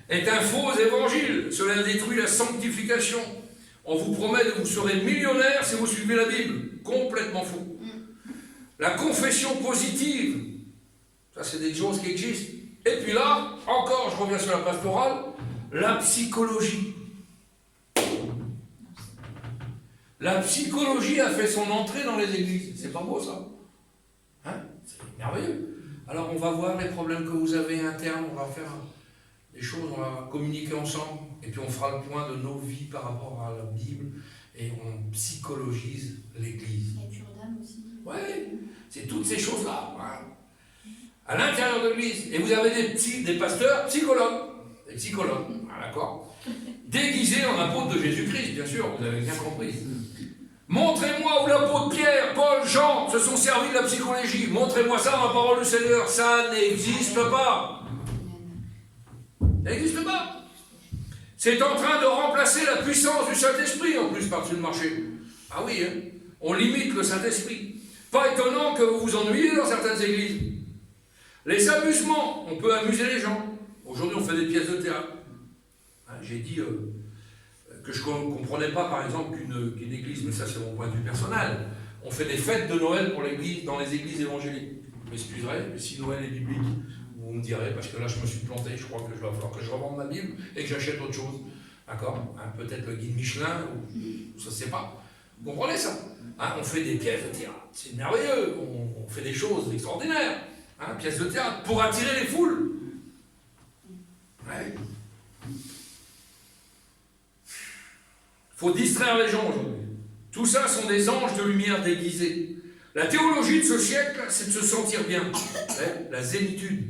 Est un faux évangile. Cela détruit la sanctification. On vous promet que vous serez millionnaire si vous suivez la Bible. Complètement faux. La confession positive. Ça, c'est des choses qui existent. Et puis là, encore, je reviens sur la pastorale, la psychologie. La psychologie a fait son entrée dans les églises. C'est pas beau, ça? Hein? C'est merveilleux. Alors, on va voir les problèmes que vous avez internes. On va faire des choses, on va communiquer ensemble, et puis on fera le point de nos vies par rapport à la Bible, et on psychologise l'Église. Il y a Cure-Dame aussi. Oui, c'est toutes ces choses-là. Hein. À l'intérieur de l'Église. Et vous avez des pasteurs psychologues. Des psychologues, ah, d'accord, déguisés en apôtres de Jésus-Christ, bien sûr, vous avez bien compris. Montrez-moi où l'apôtre Pierre, Paul, Jean se sont servis de la psychologie. Montrez-moi ça dans la parole du Seigneur. Ça n'existe pas. Ça n'existe pas. C'est en train de remplacer la puissance du Saint-Esprit, en plus, par-dessus le marché. Ah oui, hein. On limite le Saint-Esprit. Pas étonnant que vous vous ennuyiez dans certaines églises. Les amusements, on peut amuser les gens. Aujourd'hui, on fait des pièces de théâtre. Hein, j'ai dit que je ne comprenais pas, par exemple, qu'une église, mais ça c'est mon point de vue personnel, on fait des fêtes de Noël pour l'église, dans les églises évangéliques. Vous m'excuserez, mais si Noël est biblique, vous me direz, parce que là je me suis planté, je crois que je va falloir que je revende ma Bible et que j'achète autre chose. D'accord, hein, peut-être le guide Michelin, ou ça ne sait pas. Vous comprenez ça, hein, on fait des pièces de théâtre, c'est merveilleux, on fait des choses extraordinaires. Hein, pièces de théâtre, pour attirer les foules. Ouais. Il faut distraire les gens aujourd'hui. Tout ça sont des anges de lumière déguisés. La théologie de ce siècle, c'est de se sentir bien. Ouais, la zénitude.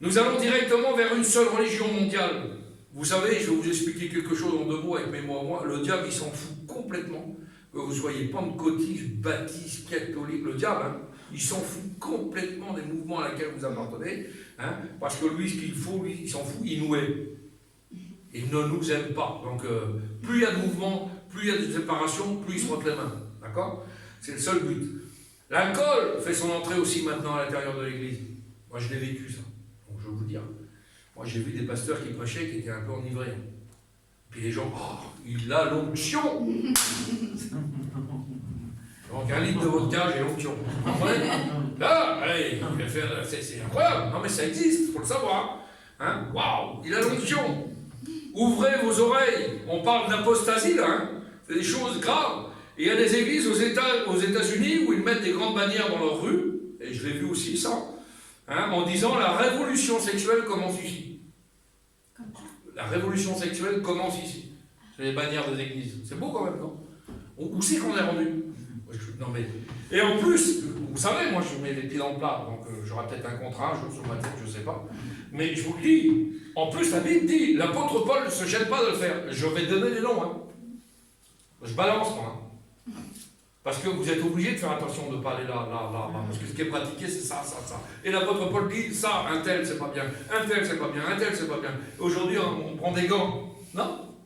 Nous allons directement vers une seule religion mondiale. Vous savez, je vais vous expliquer quelque chose en 2 mots avec mes mots à moi. Le diable, il s'en fout complètement. Que vous soyez pentecôtiste, baptiste, catholique, le diable, hein, il s'en fout complètement des mouvements à laquelle vous appartenez. Hein, parce que lui, ce qu'il faut, lui, il s'en fout, il nous hait. Il ne nous aime pas. Donc, plus il y a de mouvement, plus il y a de séparation, plus il se frotte les mains. D'accord? C'est le seul but. L'alcool fait son entrée aussi maintenant à l'intérieur de l'église. Moi, je l'ai vécu, ça. Donc, je vais vous dire. Moi, j'ai vu des pasteurs qui prêchaient qui étaient un peu enivrés. Puis les gens, oh, il a l'onction. Donc, 1 litre de vodka, j'ai l'onction. Vous comprenez? Là, allez, c'est incroyable. Non, mais ça existe, il faut le savoir. Hein? Waouh, il a l'onction. Ouvrez vos oreilles. On parle d'apostasie, là. Hein? C'est des choses graves. Et il y a des églises aux États-Unis où ils mettent des grandes bannières dans leur rue, et je l'ai vu aussi, ça, hein, en disant la révolution sexuelle commence ici. La révolution sexuelle commence ici. C'est les bannières des églises. C'est beau quand même, non? Où c'est qu'on est rendu? Non, mais... Et en plus, vous savez, moi je mets les pieds dans le plat, donc j'aurai peut-être un contrat un jour sur ma tête, je ne sais pas. Mais je vous le dis, en plus la Bible dit, l'apôtre Paul ne se gêne pas de le faire. Je vais donner les noms. Hein. Je balance, moi. Hein. Parce que vous êtes obligé de faire attention de ne pas aller là. Parce que ce qui est pratiqué, c'est ça. Et l'apôtre Paul dit, ça, un tel, c'est pas bien. Un tel, c'est pas bien. Un tel, c'est pas bien. Aujourd'hui, on prend des gants. Non.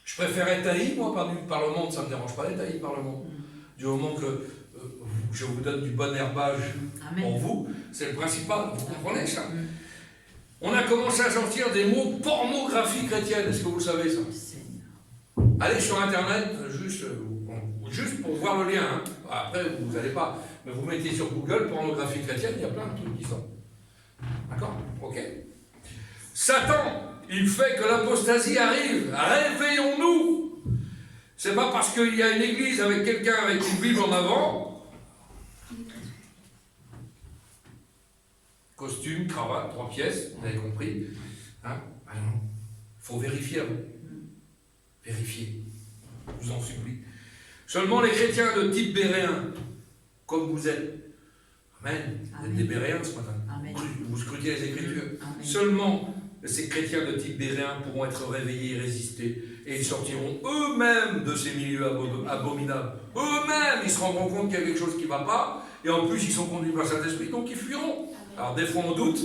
Je préfère être haï, moi, par le monde, ça ne me dérange pas d'être haï par le monde. Du moment que je vous donne du bon herbage pour vous, c'est le principal, vous comprenez ça? On a commencé à sortir des mots pornographie chrétienne, est-ce que vous savez ça? Allez sur internet, juste pour voir le lien, hein. Après vous n'allez pas, mais vous mettez sur Google pornographie chrétienne, il y a plein de trucs qui sont. D'accord? Ok. Satan, il fait que l'apostasie arrive. Réveillons-nous. C'est pas parce qu'il y a une église avec quelqu'un avec une Bible en avant. Costume, cravate, 3 pièces, vous avez compris. Hein? Ah non, il faut vérifier. Vérifiez. Je vous en supplie. Seulement les chrétiens de type béréen, comme vous êtes. Amen. Vous êtes des béréens ce matin. Amen. Vous scrutez les Écritures. Amen. Seulement ces chrétiens de type béréen pourront être réveillés et résister. Et ils sortiront eux-mêmes de ces milieux abominables. Eux-mêmes, ils se rendront compte qu'il y a quelque chose qui ne va pas. Et en plus, ils sont conduits par Saint-Esprit, donc ils fuiront. Alors des fois, on doute.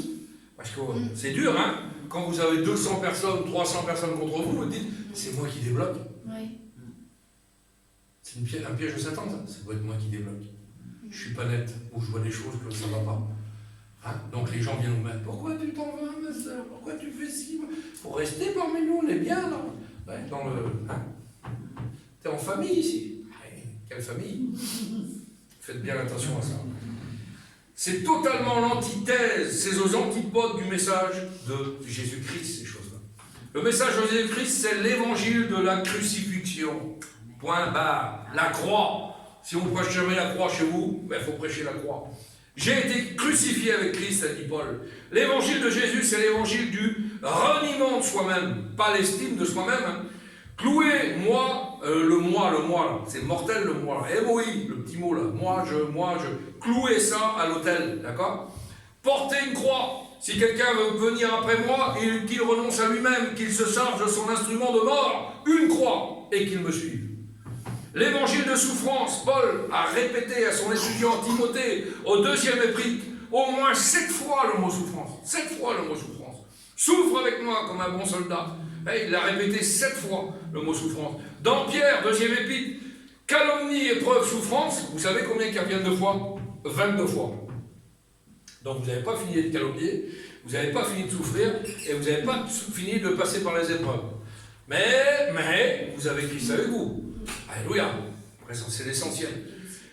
Parce que c'est dur, hein. Quand vous avez 200 personnes, 300 personnes contre vous, vous dites, c'est moi qui débloque. Oui. C'est un piège de Satan, ça. Ça doit être moi qui débloque. Je ne suis pas net, ou je vois des choses que ça ne va pas. Hein? Donc les gens viennent nous mettre, pourquoi tu t'en vas, ma soeur? Pourquoi tu fais ci? Faut rester parmi nous, on est bien là. Ouais, dans le... Hein? T'es en famille ici. Ouais, quelle famille? Faites bien attention à ça. C'est totalement l'antithèse, c'est aux antipodes du message de Jésus-Christ, ces choses-là. Le message de Jésus-Christ, c'est l'évangile de la crucifixion. Point barre. La croix. Si vous ne prêchez jamais la croix chez vous, il faut prêcher la croix. J'ai été crucifié avec Christ, a dit Paul. L'évangile de Jésus, c'est l'évangile du reniement de soi-même, pas l'estime de soi-même. Hein. Clouer, moi, le moi là, c'est mortel le moi, MOI, le petit mot là, moi, je, clouer ça à l'autel, d'accord? Porter une croix, si quelqu'un veut venir après moi, qu'il renonce à lui-même, qu'il se charge de son instrument de mort, une croix, et qu'il me suive. L'évangile de souffrance, Paul a répété à son étudiant Timothée, au 2e épître, au moins 7 fois le mot souffrance. 7 fois le mot souffrance. Souffre avec moi comme un bon soldat. Et il a répété 7 fois le mot souffrance. Dans Pierre, 2e épître, calomnie, épreuve, souffrance, vous savez combien qui reviennent 2 fois? 22 fois. Donc vous n'avez pas fini de calomnier, vous n'avez pas fini de souffrir, et vous n'avez pas fini de passer par les épreuves. Mais, vous avez Christ avec vous. Alléluia. C'est l'essentiel.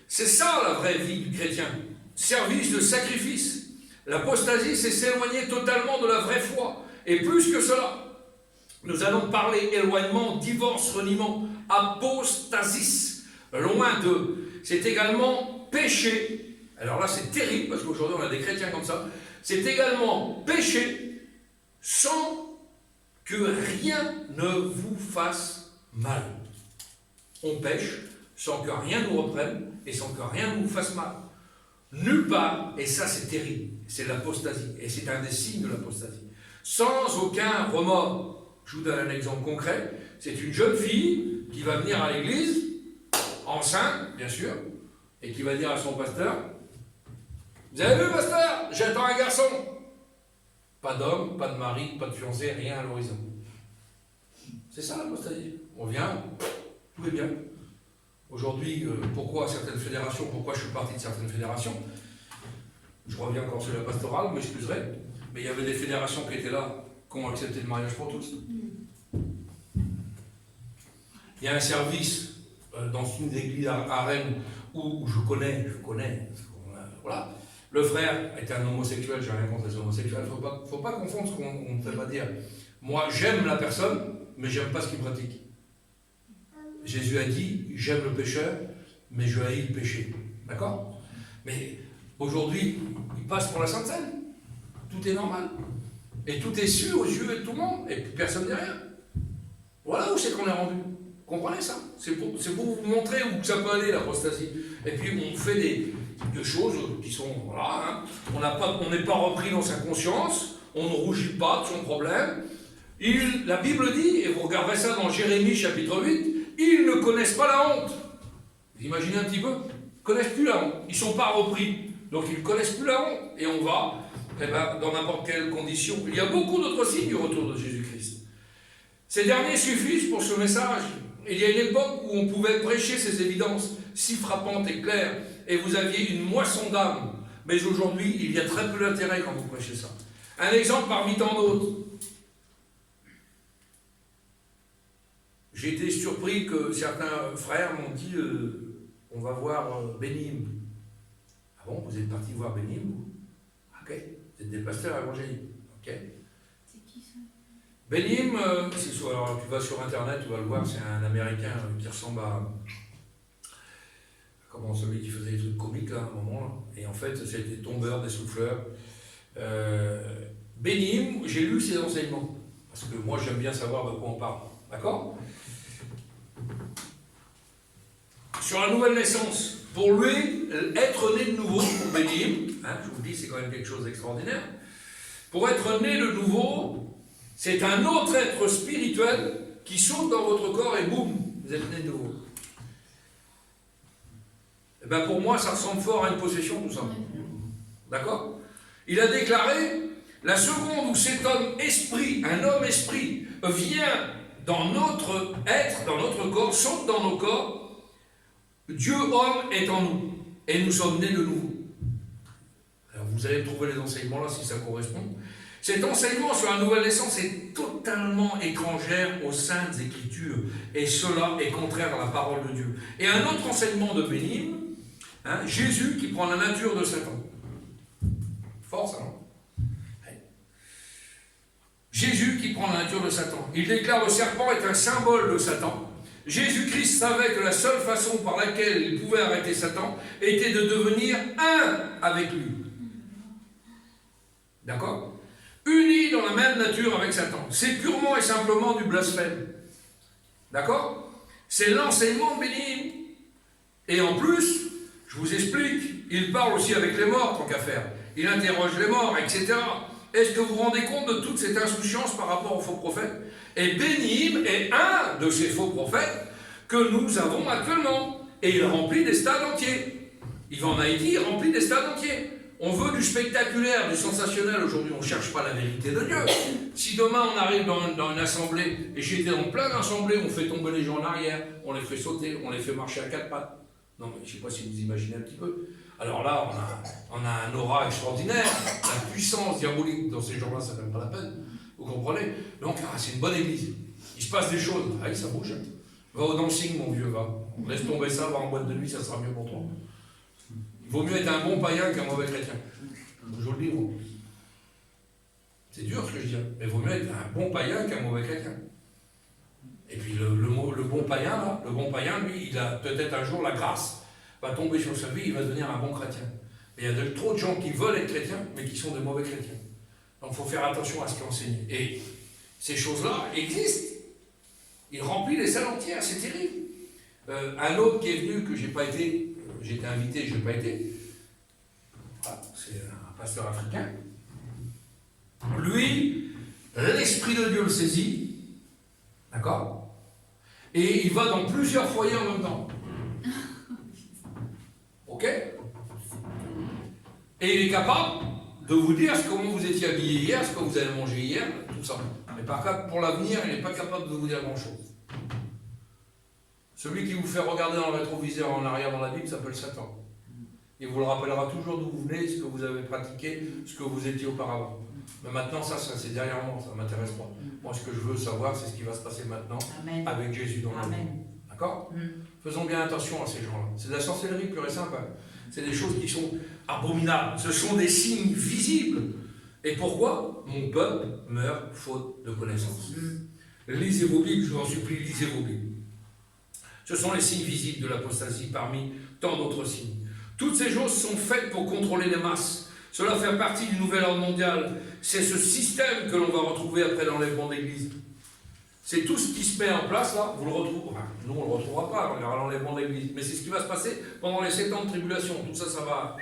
C'est ça la vraie vie du chrétien. Service de sacrifice. L'apostasie, c'est s'éloigner totalement de la vraie foi. Et plus que cela, nous allons parler éloignement, divorce, reniement, apostasis. Loin de. C'est également péché. Alors là, c'est terrible, parce qu'aujourd'hui, on a des chrétiens comme ça. C'est également péché sans que rien ne vous fasse mal. On pêche sans que rien nous reprenne et sans que rien nous fasse mal. Nulle part, et ça c'est terrible, c'est l'apostasie, et c'est un des signes de l'apostasie. Sans aucun remords. Je vous donne un exemple concret. C'est une jeune fille qui va venir à l'église, enceinte, bien sûr, et qui va dire à son pasteur, « Vous avez vu, pasteur, j'attends un garçon !» Pas d'homme, pas de mari, pas de fiancé, rien à l'horizon. C'est ça l'apostasie. On vient, tout est bien. Aujourd'hui, pourquoi certaines fédérations, pourquoi je suis parti de certaines fédérations? Je reviens encore sur la pastorale, vous m'excuserez, mais il y avait des fédérations qui étaient là, qui ont accepté le mariage pour tous. Il y a un service dans une église à Rennes où je connais, voilà. Le frère était un homosexuel, j'ai rien contre les homosexuels, faut pas confondre ce qu'on ne fait pas dire. Moi, j'aime la personne, mais j'aime pas ce qu'il pratique. Jésus a dit, j'aime le pécheur, mais je haïs le péché. D'accord? Mais aujourd'hui, il passe pour la Sainte Seine. Tout est normal. Et tout est su aux yeux de tout le monde, et personne n'est rien. Voilà où c'est qu'on est rendu. Comprenez ça? C'est pour vous montrer où ça peut aller, l'apostasie. Et puis on fait des choses qui sont, voilà, hein. On n'est pas repris dans sa conscience, on ne rougit pas de son problème. La Bible dit, et vous regarderez ça dans Jérémie chapitre 8, ils ne connaissent pas la honte. Vous imaginez un petit peu? Ils ne connaissent plus la honte. Ils ne sont pas repris. Donc ils ne connaissent plus la honte. Et on va, dans n'importe quelle condition. Il y a beaucoup d'autres signes du retour de Jésus-Christ. Ces derniers suffisent pour ce message. Il y a une époque où on pouvait prêcher ces évidences si frappantes et claires, et vous aviez une moisson d'âme. Mais aujourd'hui, il y a très peu d'intérêt quand vous prêchez ça. Un exemple parmi tant d'autres. J'ai été surpris que certains frères m'ont dit on va voir Bénim. Ah bon, vous êtes parti voir Bénim? Ok, vous êtes des pasteurs évangéliques. Ok. C'est qui ça? Bénim, alors tu vas sur internet, tu vas le voir, c'est un américain qui ressemble à comment celui qui faisait des trucs comiques là, à un moment là. Et en fait, c'était tombeur, des souffleurs. Bénim, j'ai lu ses enseignements, parce que moi j'aime bien savoir de quoi on parle. D'accord? Sur la nouvelle naissance, pour lui, être né de nouveau, pour Bénim, hein, je vous dis, c'est quand même quelque chose d'extraordinaire. Pour être né de nouveau, c'est un autre être spirituel qui saute dans votre corps et boum, vous êtes né de nouveau. Et bien pour moi, ça ressemble fort à une possession, tout ça. D'accord? Il a déclaré, la seconde où cet homme esprit, un homme esprit, vient dans notre être, dans notre corps, saute dans nos corps, Dieu homme est en nous, et nous sommes nés de nouveau. Alors vous allez trouver les enseignements là si ça correspond. Cet enseignement sur la nouvelle naissance est totalement étrangère aux saintes écritures, et cela est contraire à la parole de Dieu. Et un autre enseignement de Bénim, hein, Jésus qui prend la nature de Satan. Fort ça, non? Jésus qui prend la nature de Satan. Il déclare le serpent est un symbole de Satan. Jésus-Christ savait que la seule façon par laquelle il pouvait arrêter Satan était de devenir un avec lui. D'accord? Unis dans la même nature avec Satan. C'est purement et simplement du blasphème. D'accord? C'est l'enseignement de Bénigne. Et en plus, je vous explique, il parle aussi avec les morts, tant qu'à faire. Il interroge les morts, etc. Est-ce que vous vous rendez compte de toute cette insouciance par rapport aux faux prophètes? Et Bénigne est un de ces faux prophètes que nous avons actuellement. Et il remplit des stades entiers. Il va en Haïti, il remplit des stades entiers. On veut du spectaculaire, du sensationnel aujourd'hui. On ne cherche pas la vérité de Dieu. Si demain on arrive dans une assemblée, et j'étais dans plein d'assemblées, on fait tomber les gens en arrière, on les fait sauter, on les fait marcher à quatre pattes. Non, mais je ne sais pas si vous imaginez un petit peu. Alors là, on a un aura extraordinaire, la puissance diabolique dans ces gens-là, ça ne vaut pas la peine. Vous comprenez? Donc, c'est une bonne église. Il se passe des choses. Ah, ça bouge. Va au dancing, mon vieux, va. Laisse tomber ça, va en boîte de nuit, ça sera mieux pour toi. Il vaut mieux être un bon païen qu'un mauvais chrétien. Je vous le dis, vous. C'est dur ce que je dis, mais il vaut mieux être un bon païen qu'un mauvais chrétien. Et puis le bon païen, là, lui, il a peut-être un jour la grâce va tomber sur sa vie, il va devenir un bon chrétien. Mais il y a trop de gens qui veulent être chrétiens, mais qui sont des mauvais chrétiens. Donc il faut faire attention à ce qui est enseigné. Et ces choses-là existent. Il remplit les salles entières, c'est terrible. Un autre qui est venu, que j'ai pas été, j'étais invité, je n'ai pas été, voilà, c'est un pasteur africain. Lui, l'Esprit de Dieu le saisit, d'accord? Et il va dans plusieurs foyers en même temps. Ok? Et il est capable de vous dire comment vous étiez habillé hier, ce que vous avez mangé hier, tout ça. Mais par contre, pour l'avenir, il n'est pas capable de vous dire grand-chose. Celui qui vous fait regarder dans le rétroviseur en arrière dans la Bible s'appelle Satan. Il vous le rappellera toujours d'où vous venez, ce que vous avez pratiqué, ce que vous étiez auparavant. Mais maintenant, ça c'est derrière moi, ça ne m'intéresse pas. Moi, ce que je veux savoir, c'est ce qui va se passer maintenant. Amen. Avec Jésus dans la vie. D'accord? Faisons bien attention à ces gens-là. C'est de la sorcellerie pure et simple. Hein. C'est des choses qui sont abominables. Ce sont des signes visibles. Et pourquoi? Mon peuple meurt faute de connaissance. Lisez vos Bibles, je vous en supplie, lisez vos Bibles. Ce sont les signes visibles de l'apostasie parmi tant d'autres signes. Toutes ces choses sont faites pour contrôler les masses. Cela fait partie du nouvel ordre mondial. C'est ce système que l'on va retrouver après l'enlèvement d'Église. C'est tout ce qui se met en place là, vous le retrouvez. Enfin, nous on ne le retrouvera pas, on verra l'enlèvement d'Église. Mais c'est ce qui va se passer pendant les 7 ans de tribulation. Tout ça, ça va.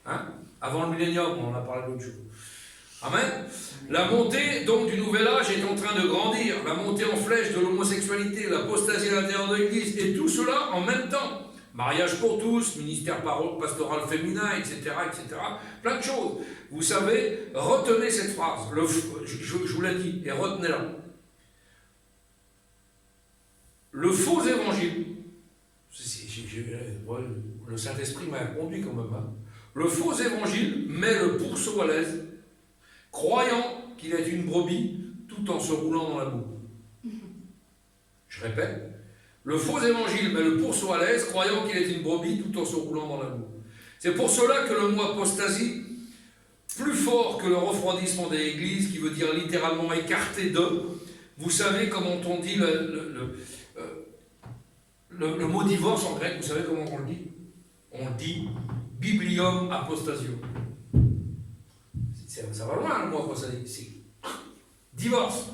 Hein? Avant le millénium, on en a parlé l'autre jour. Amen. La montée donc du nouvel âge est en train de grandir. La montée en flèche de l'homosexualité, l'apostasie à l'intérieur de l'Église, et tout cela en même temps. Mariage pour tous, ministère pastoral féminin, etc., etc. Plein de choses. Vous savez, retenez cette phrase. Je vous l'ai dit, et retenez-la. Le faux évangile, le Saint-Esprit m'a conduit quand même. Hein. Le faux évangile met le pourceau à l'aise, croyant qu'il est une brebis, tout en se roulant dans la boue. Je répète. Le faux évangile met le pourceau à l'aise, croyant qu'il est une brebis, tout en se roulant dans la boue. C'est pour cela que le mot apostasie, plus fort que le refroidissement des églises, qui veut dire littéralement écarté de, vous savez comment on dit le mot divorce en grec, vous savez comment on le dit? On dit biblium apostasio. Ça va loin le mot apostasie. C'est divorce.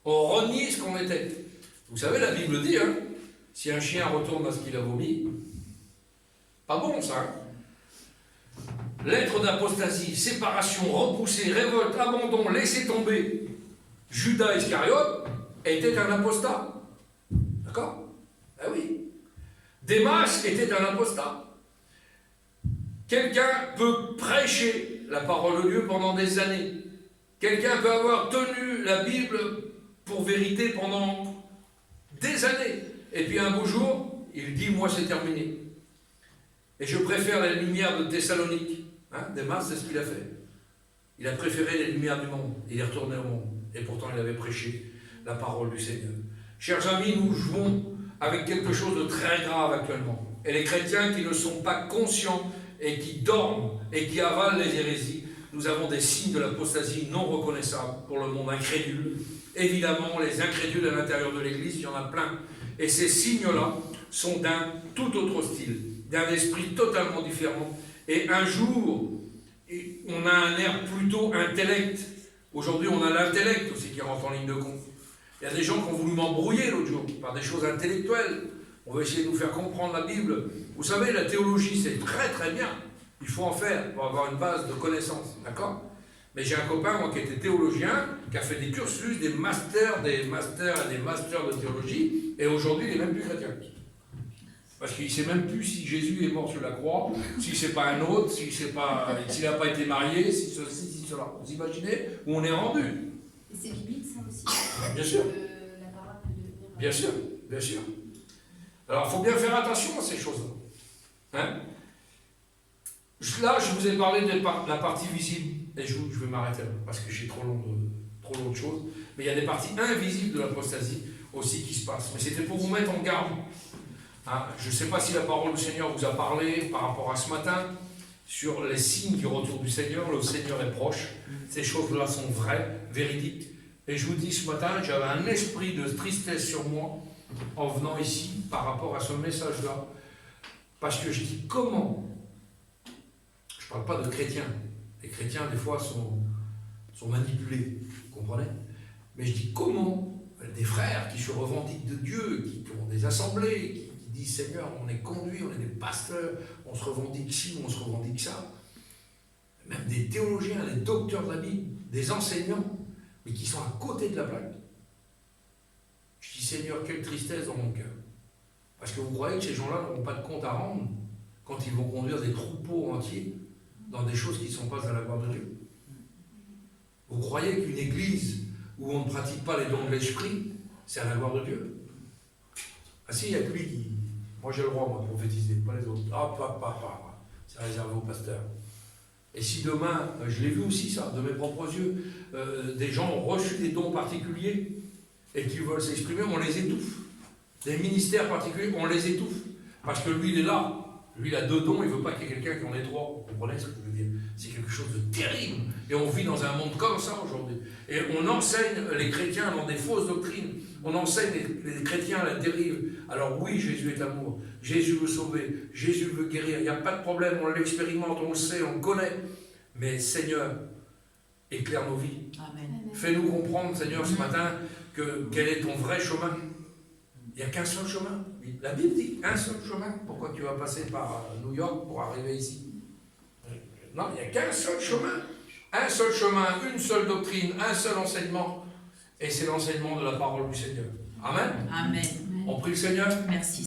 On renie ce qu'on était. Vous savez, la Bible dit, hein, si un chien retourne à ce qu'il a vomi, pas bon ça. Hein. Lettre d'apostasie, séparation, repoussée, révolte, abandon, laisser tomber. Judas Iscariote était un apostat. D'accord? Ben oui. Démas était un apostat. Quelqu'un peut prêcher la parole de Dieu pendant des années. Quelqu'un peut avoir tenu la Bible pour vérité pendant des années. Et puis un beau jour, il dit, moi c'est terminé. Et je préfère les lumières de Thessalonique. Hein, Démas, c'est ce qu'il a fait. Il a préféré les lumières du monde. Il est retourné au monde. Et pourtant, il avait prêché la parole du Seigneur. Chers amis, nous jouons avec quelque chose de très grave actuellement. Et les chrétiens qui ne sont pas conscients et qui dorment et qui avalent les hérésies nous avons des signes de l'apostasie non reconnaissables pour le monde incrédule. Évidemment, les incrédules à l'intérieur de l'Église, il y en a plein. Et ces signes-là sont d'un tout autre style, d'un esprit totalement différent. Et un jour, on a un air plutôt intellect. Aujourd'hui, on a l'intellect aussi qui rentre en ligne de compte. Il y a des gens qui ont voulu m'embrouiller l'autre jour par des choses intellectuelles. On va essayer de nous faire comprendre la Bible. Vous savez, la théologie, c'est très très bien. Il faut en faire pour avoir une base de connaissances. D'accord ? Mais j'ai un copain, moi, qui était théologien, qui a fait des cursus, des masters de théologie, et aujourd'hui, il n'est même plus chrétien. Parce qu'il ne sait même plus si Jésus est mort sur la croix, si c'est pas un autre, s'il n'a pas été marié, si ceci, si cela. Vous imaginez où on est rendu? Et c'est biblique, ça aussi. Bien sûr. La parole peut devenir... Bien sûr, bien sûr. Alors, il faut bien faire attention à ces choses-là. Hein? Là, je vous ai parlé de la partie visible, et je vais m'arrêter là, parce que j'ai trop long de choses. Mais il y a des parties invisibles de l'apostasie aussi qui se passent. Mais c'était pour vous mettre en garde. Hein? Je ne sais pas si la parole du Seigneur vous a parlé par rapport à ce matin, sur les signes du retour du Seigneur. Le Seigneur est proche. Ces choses-là sont vraies, véridiques. Et je vous dis, ce matin, j'avais un esprit de tristesse sur moi en venant ici par rapport à ce message-là. Parce que je dis, comment? Je ne parle pas de chrétiens. Les chrétiens, des fois, sont manipulés. Vous comprenez? Mais je dis, comment des frères qui se revendiquent de Dieu, qui ont des assemblées, qui disent, Seigneur, on est conduits, on est des pasteurs, on se revendique ci, on se revendique ça. Même des théologiens, des docteurs de la Bible, des enseignants, mais qui sont à côté de la plaque. Je dis, Seigneur, quelle tristesse dans mon cœur. Parce que vous croyez que ces gens-là n'auront pas de compte à rendre quand ils vont conduire des troupeaux entiers dans des choses qui ne sont pas à la gloire de Dieu. Vous croyez qu'une église où on ne pratique pas les dons de l'esprit, c'est à la gloire de Dieu? Ah si, il n'y a que lui qui... Moi j'ai le droit, moi, de prophétiser, pas les autres. Ah, pas. C'est réservé au pasteur. Et si demain, je l'ai vu aussi ça, de mes propres yeux, des gens ont reçu des dons particuliers et qui veulent s'exprimer, on les étouffe. Des ministères particuliers, on les étouffe. Parce que lui, il est là. Lui, il a 2 dons, il ne veut pas qu'il y ait quelqu'un qui en ait 3. Vous comprenez ce que je veux dire? C'est quelque chose de terrible. Et on vit dans un monde comme ça aujourd'hui. Et on enseigne les chrétiens dans des fausses doctrines. On enseigne les chrétiens à la dérive. Alors oui, Jésus est amour. Jésus veut sauver. Jésus veut guérir. Il n'y a pas de problème. On l'expérimente, on le sait, on le connaît. Mais Seigneur, éclaire nos vies. Amen. Fais-nous comprendre, Seigneur, ce matin, quel est ton vrai chemin. Il n'y a qu'un seul chemin. La Bible dit un seul chemin. Pourquoi tu vas passer par New York pour arriver ici? Non, il n'y a qu'un seul chemin. Un seul chemin, une seule doctrine, un seul enseignement. Et c'est l'enseignement de la parole du Seigneur. Amen. Amen. On prie le Seigneur. Merci.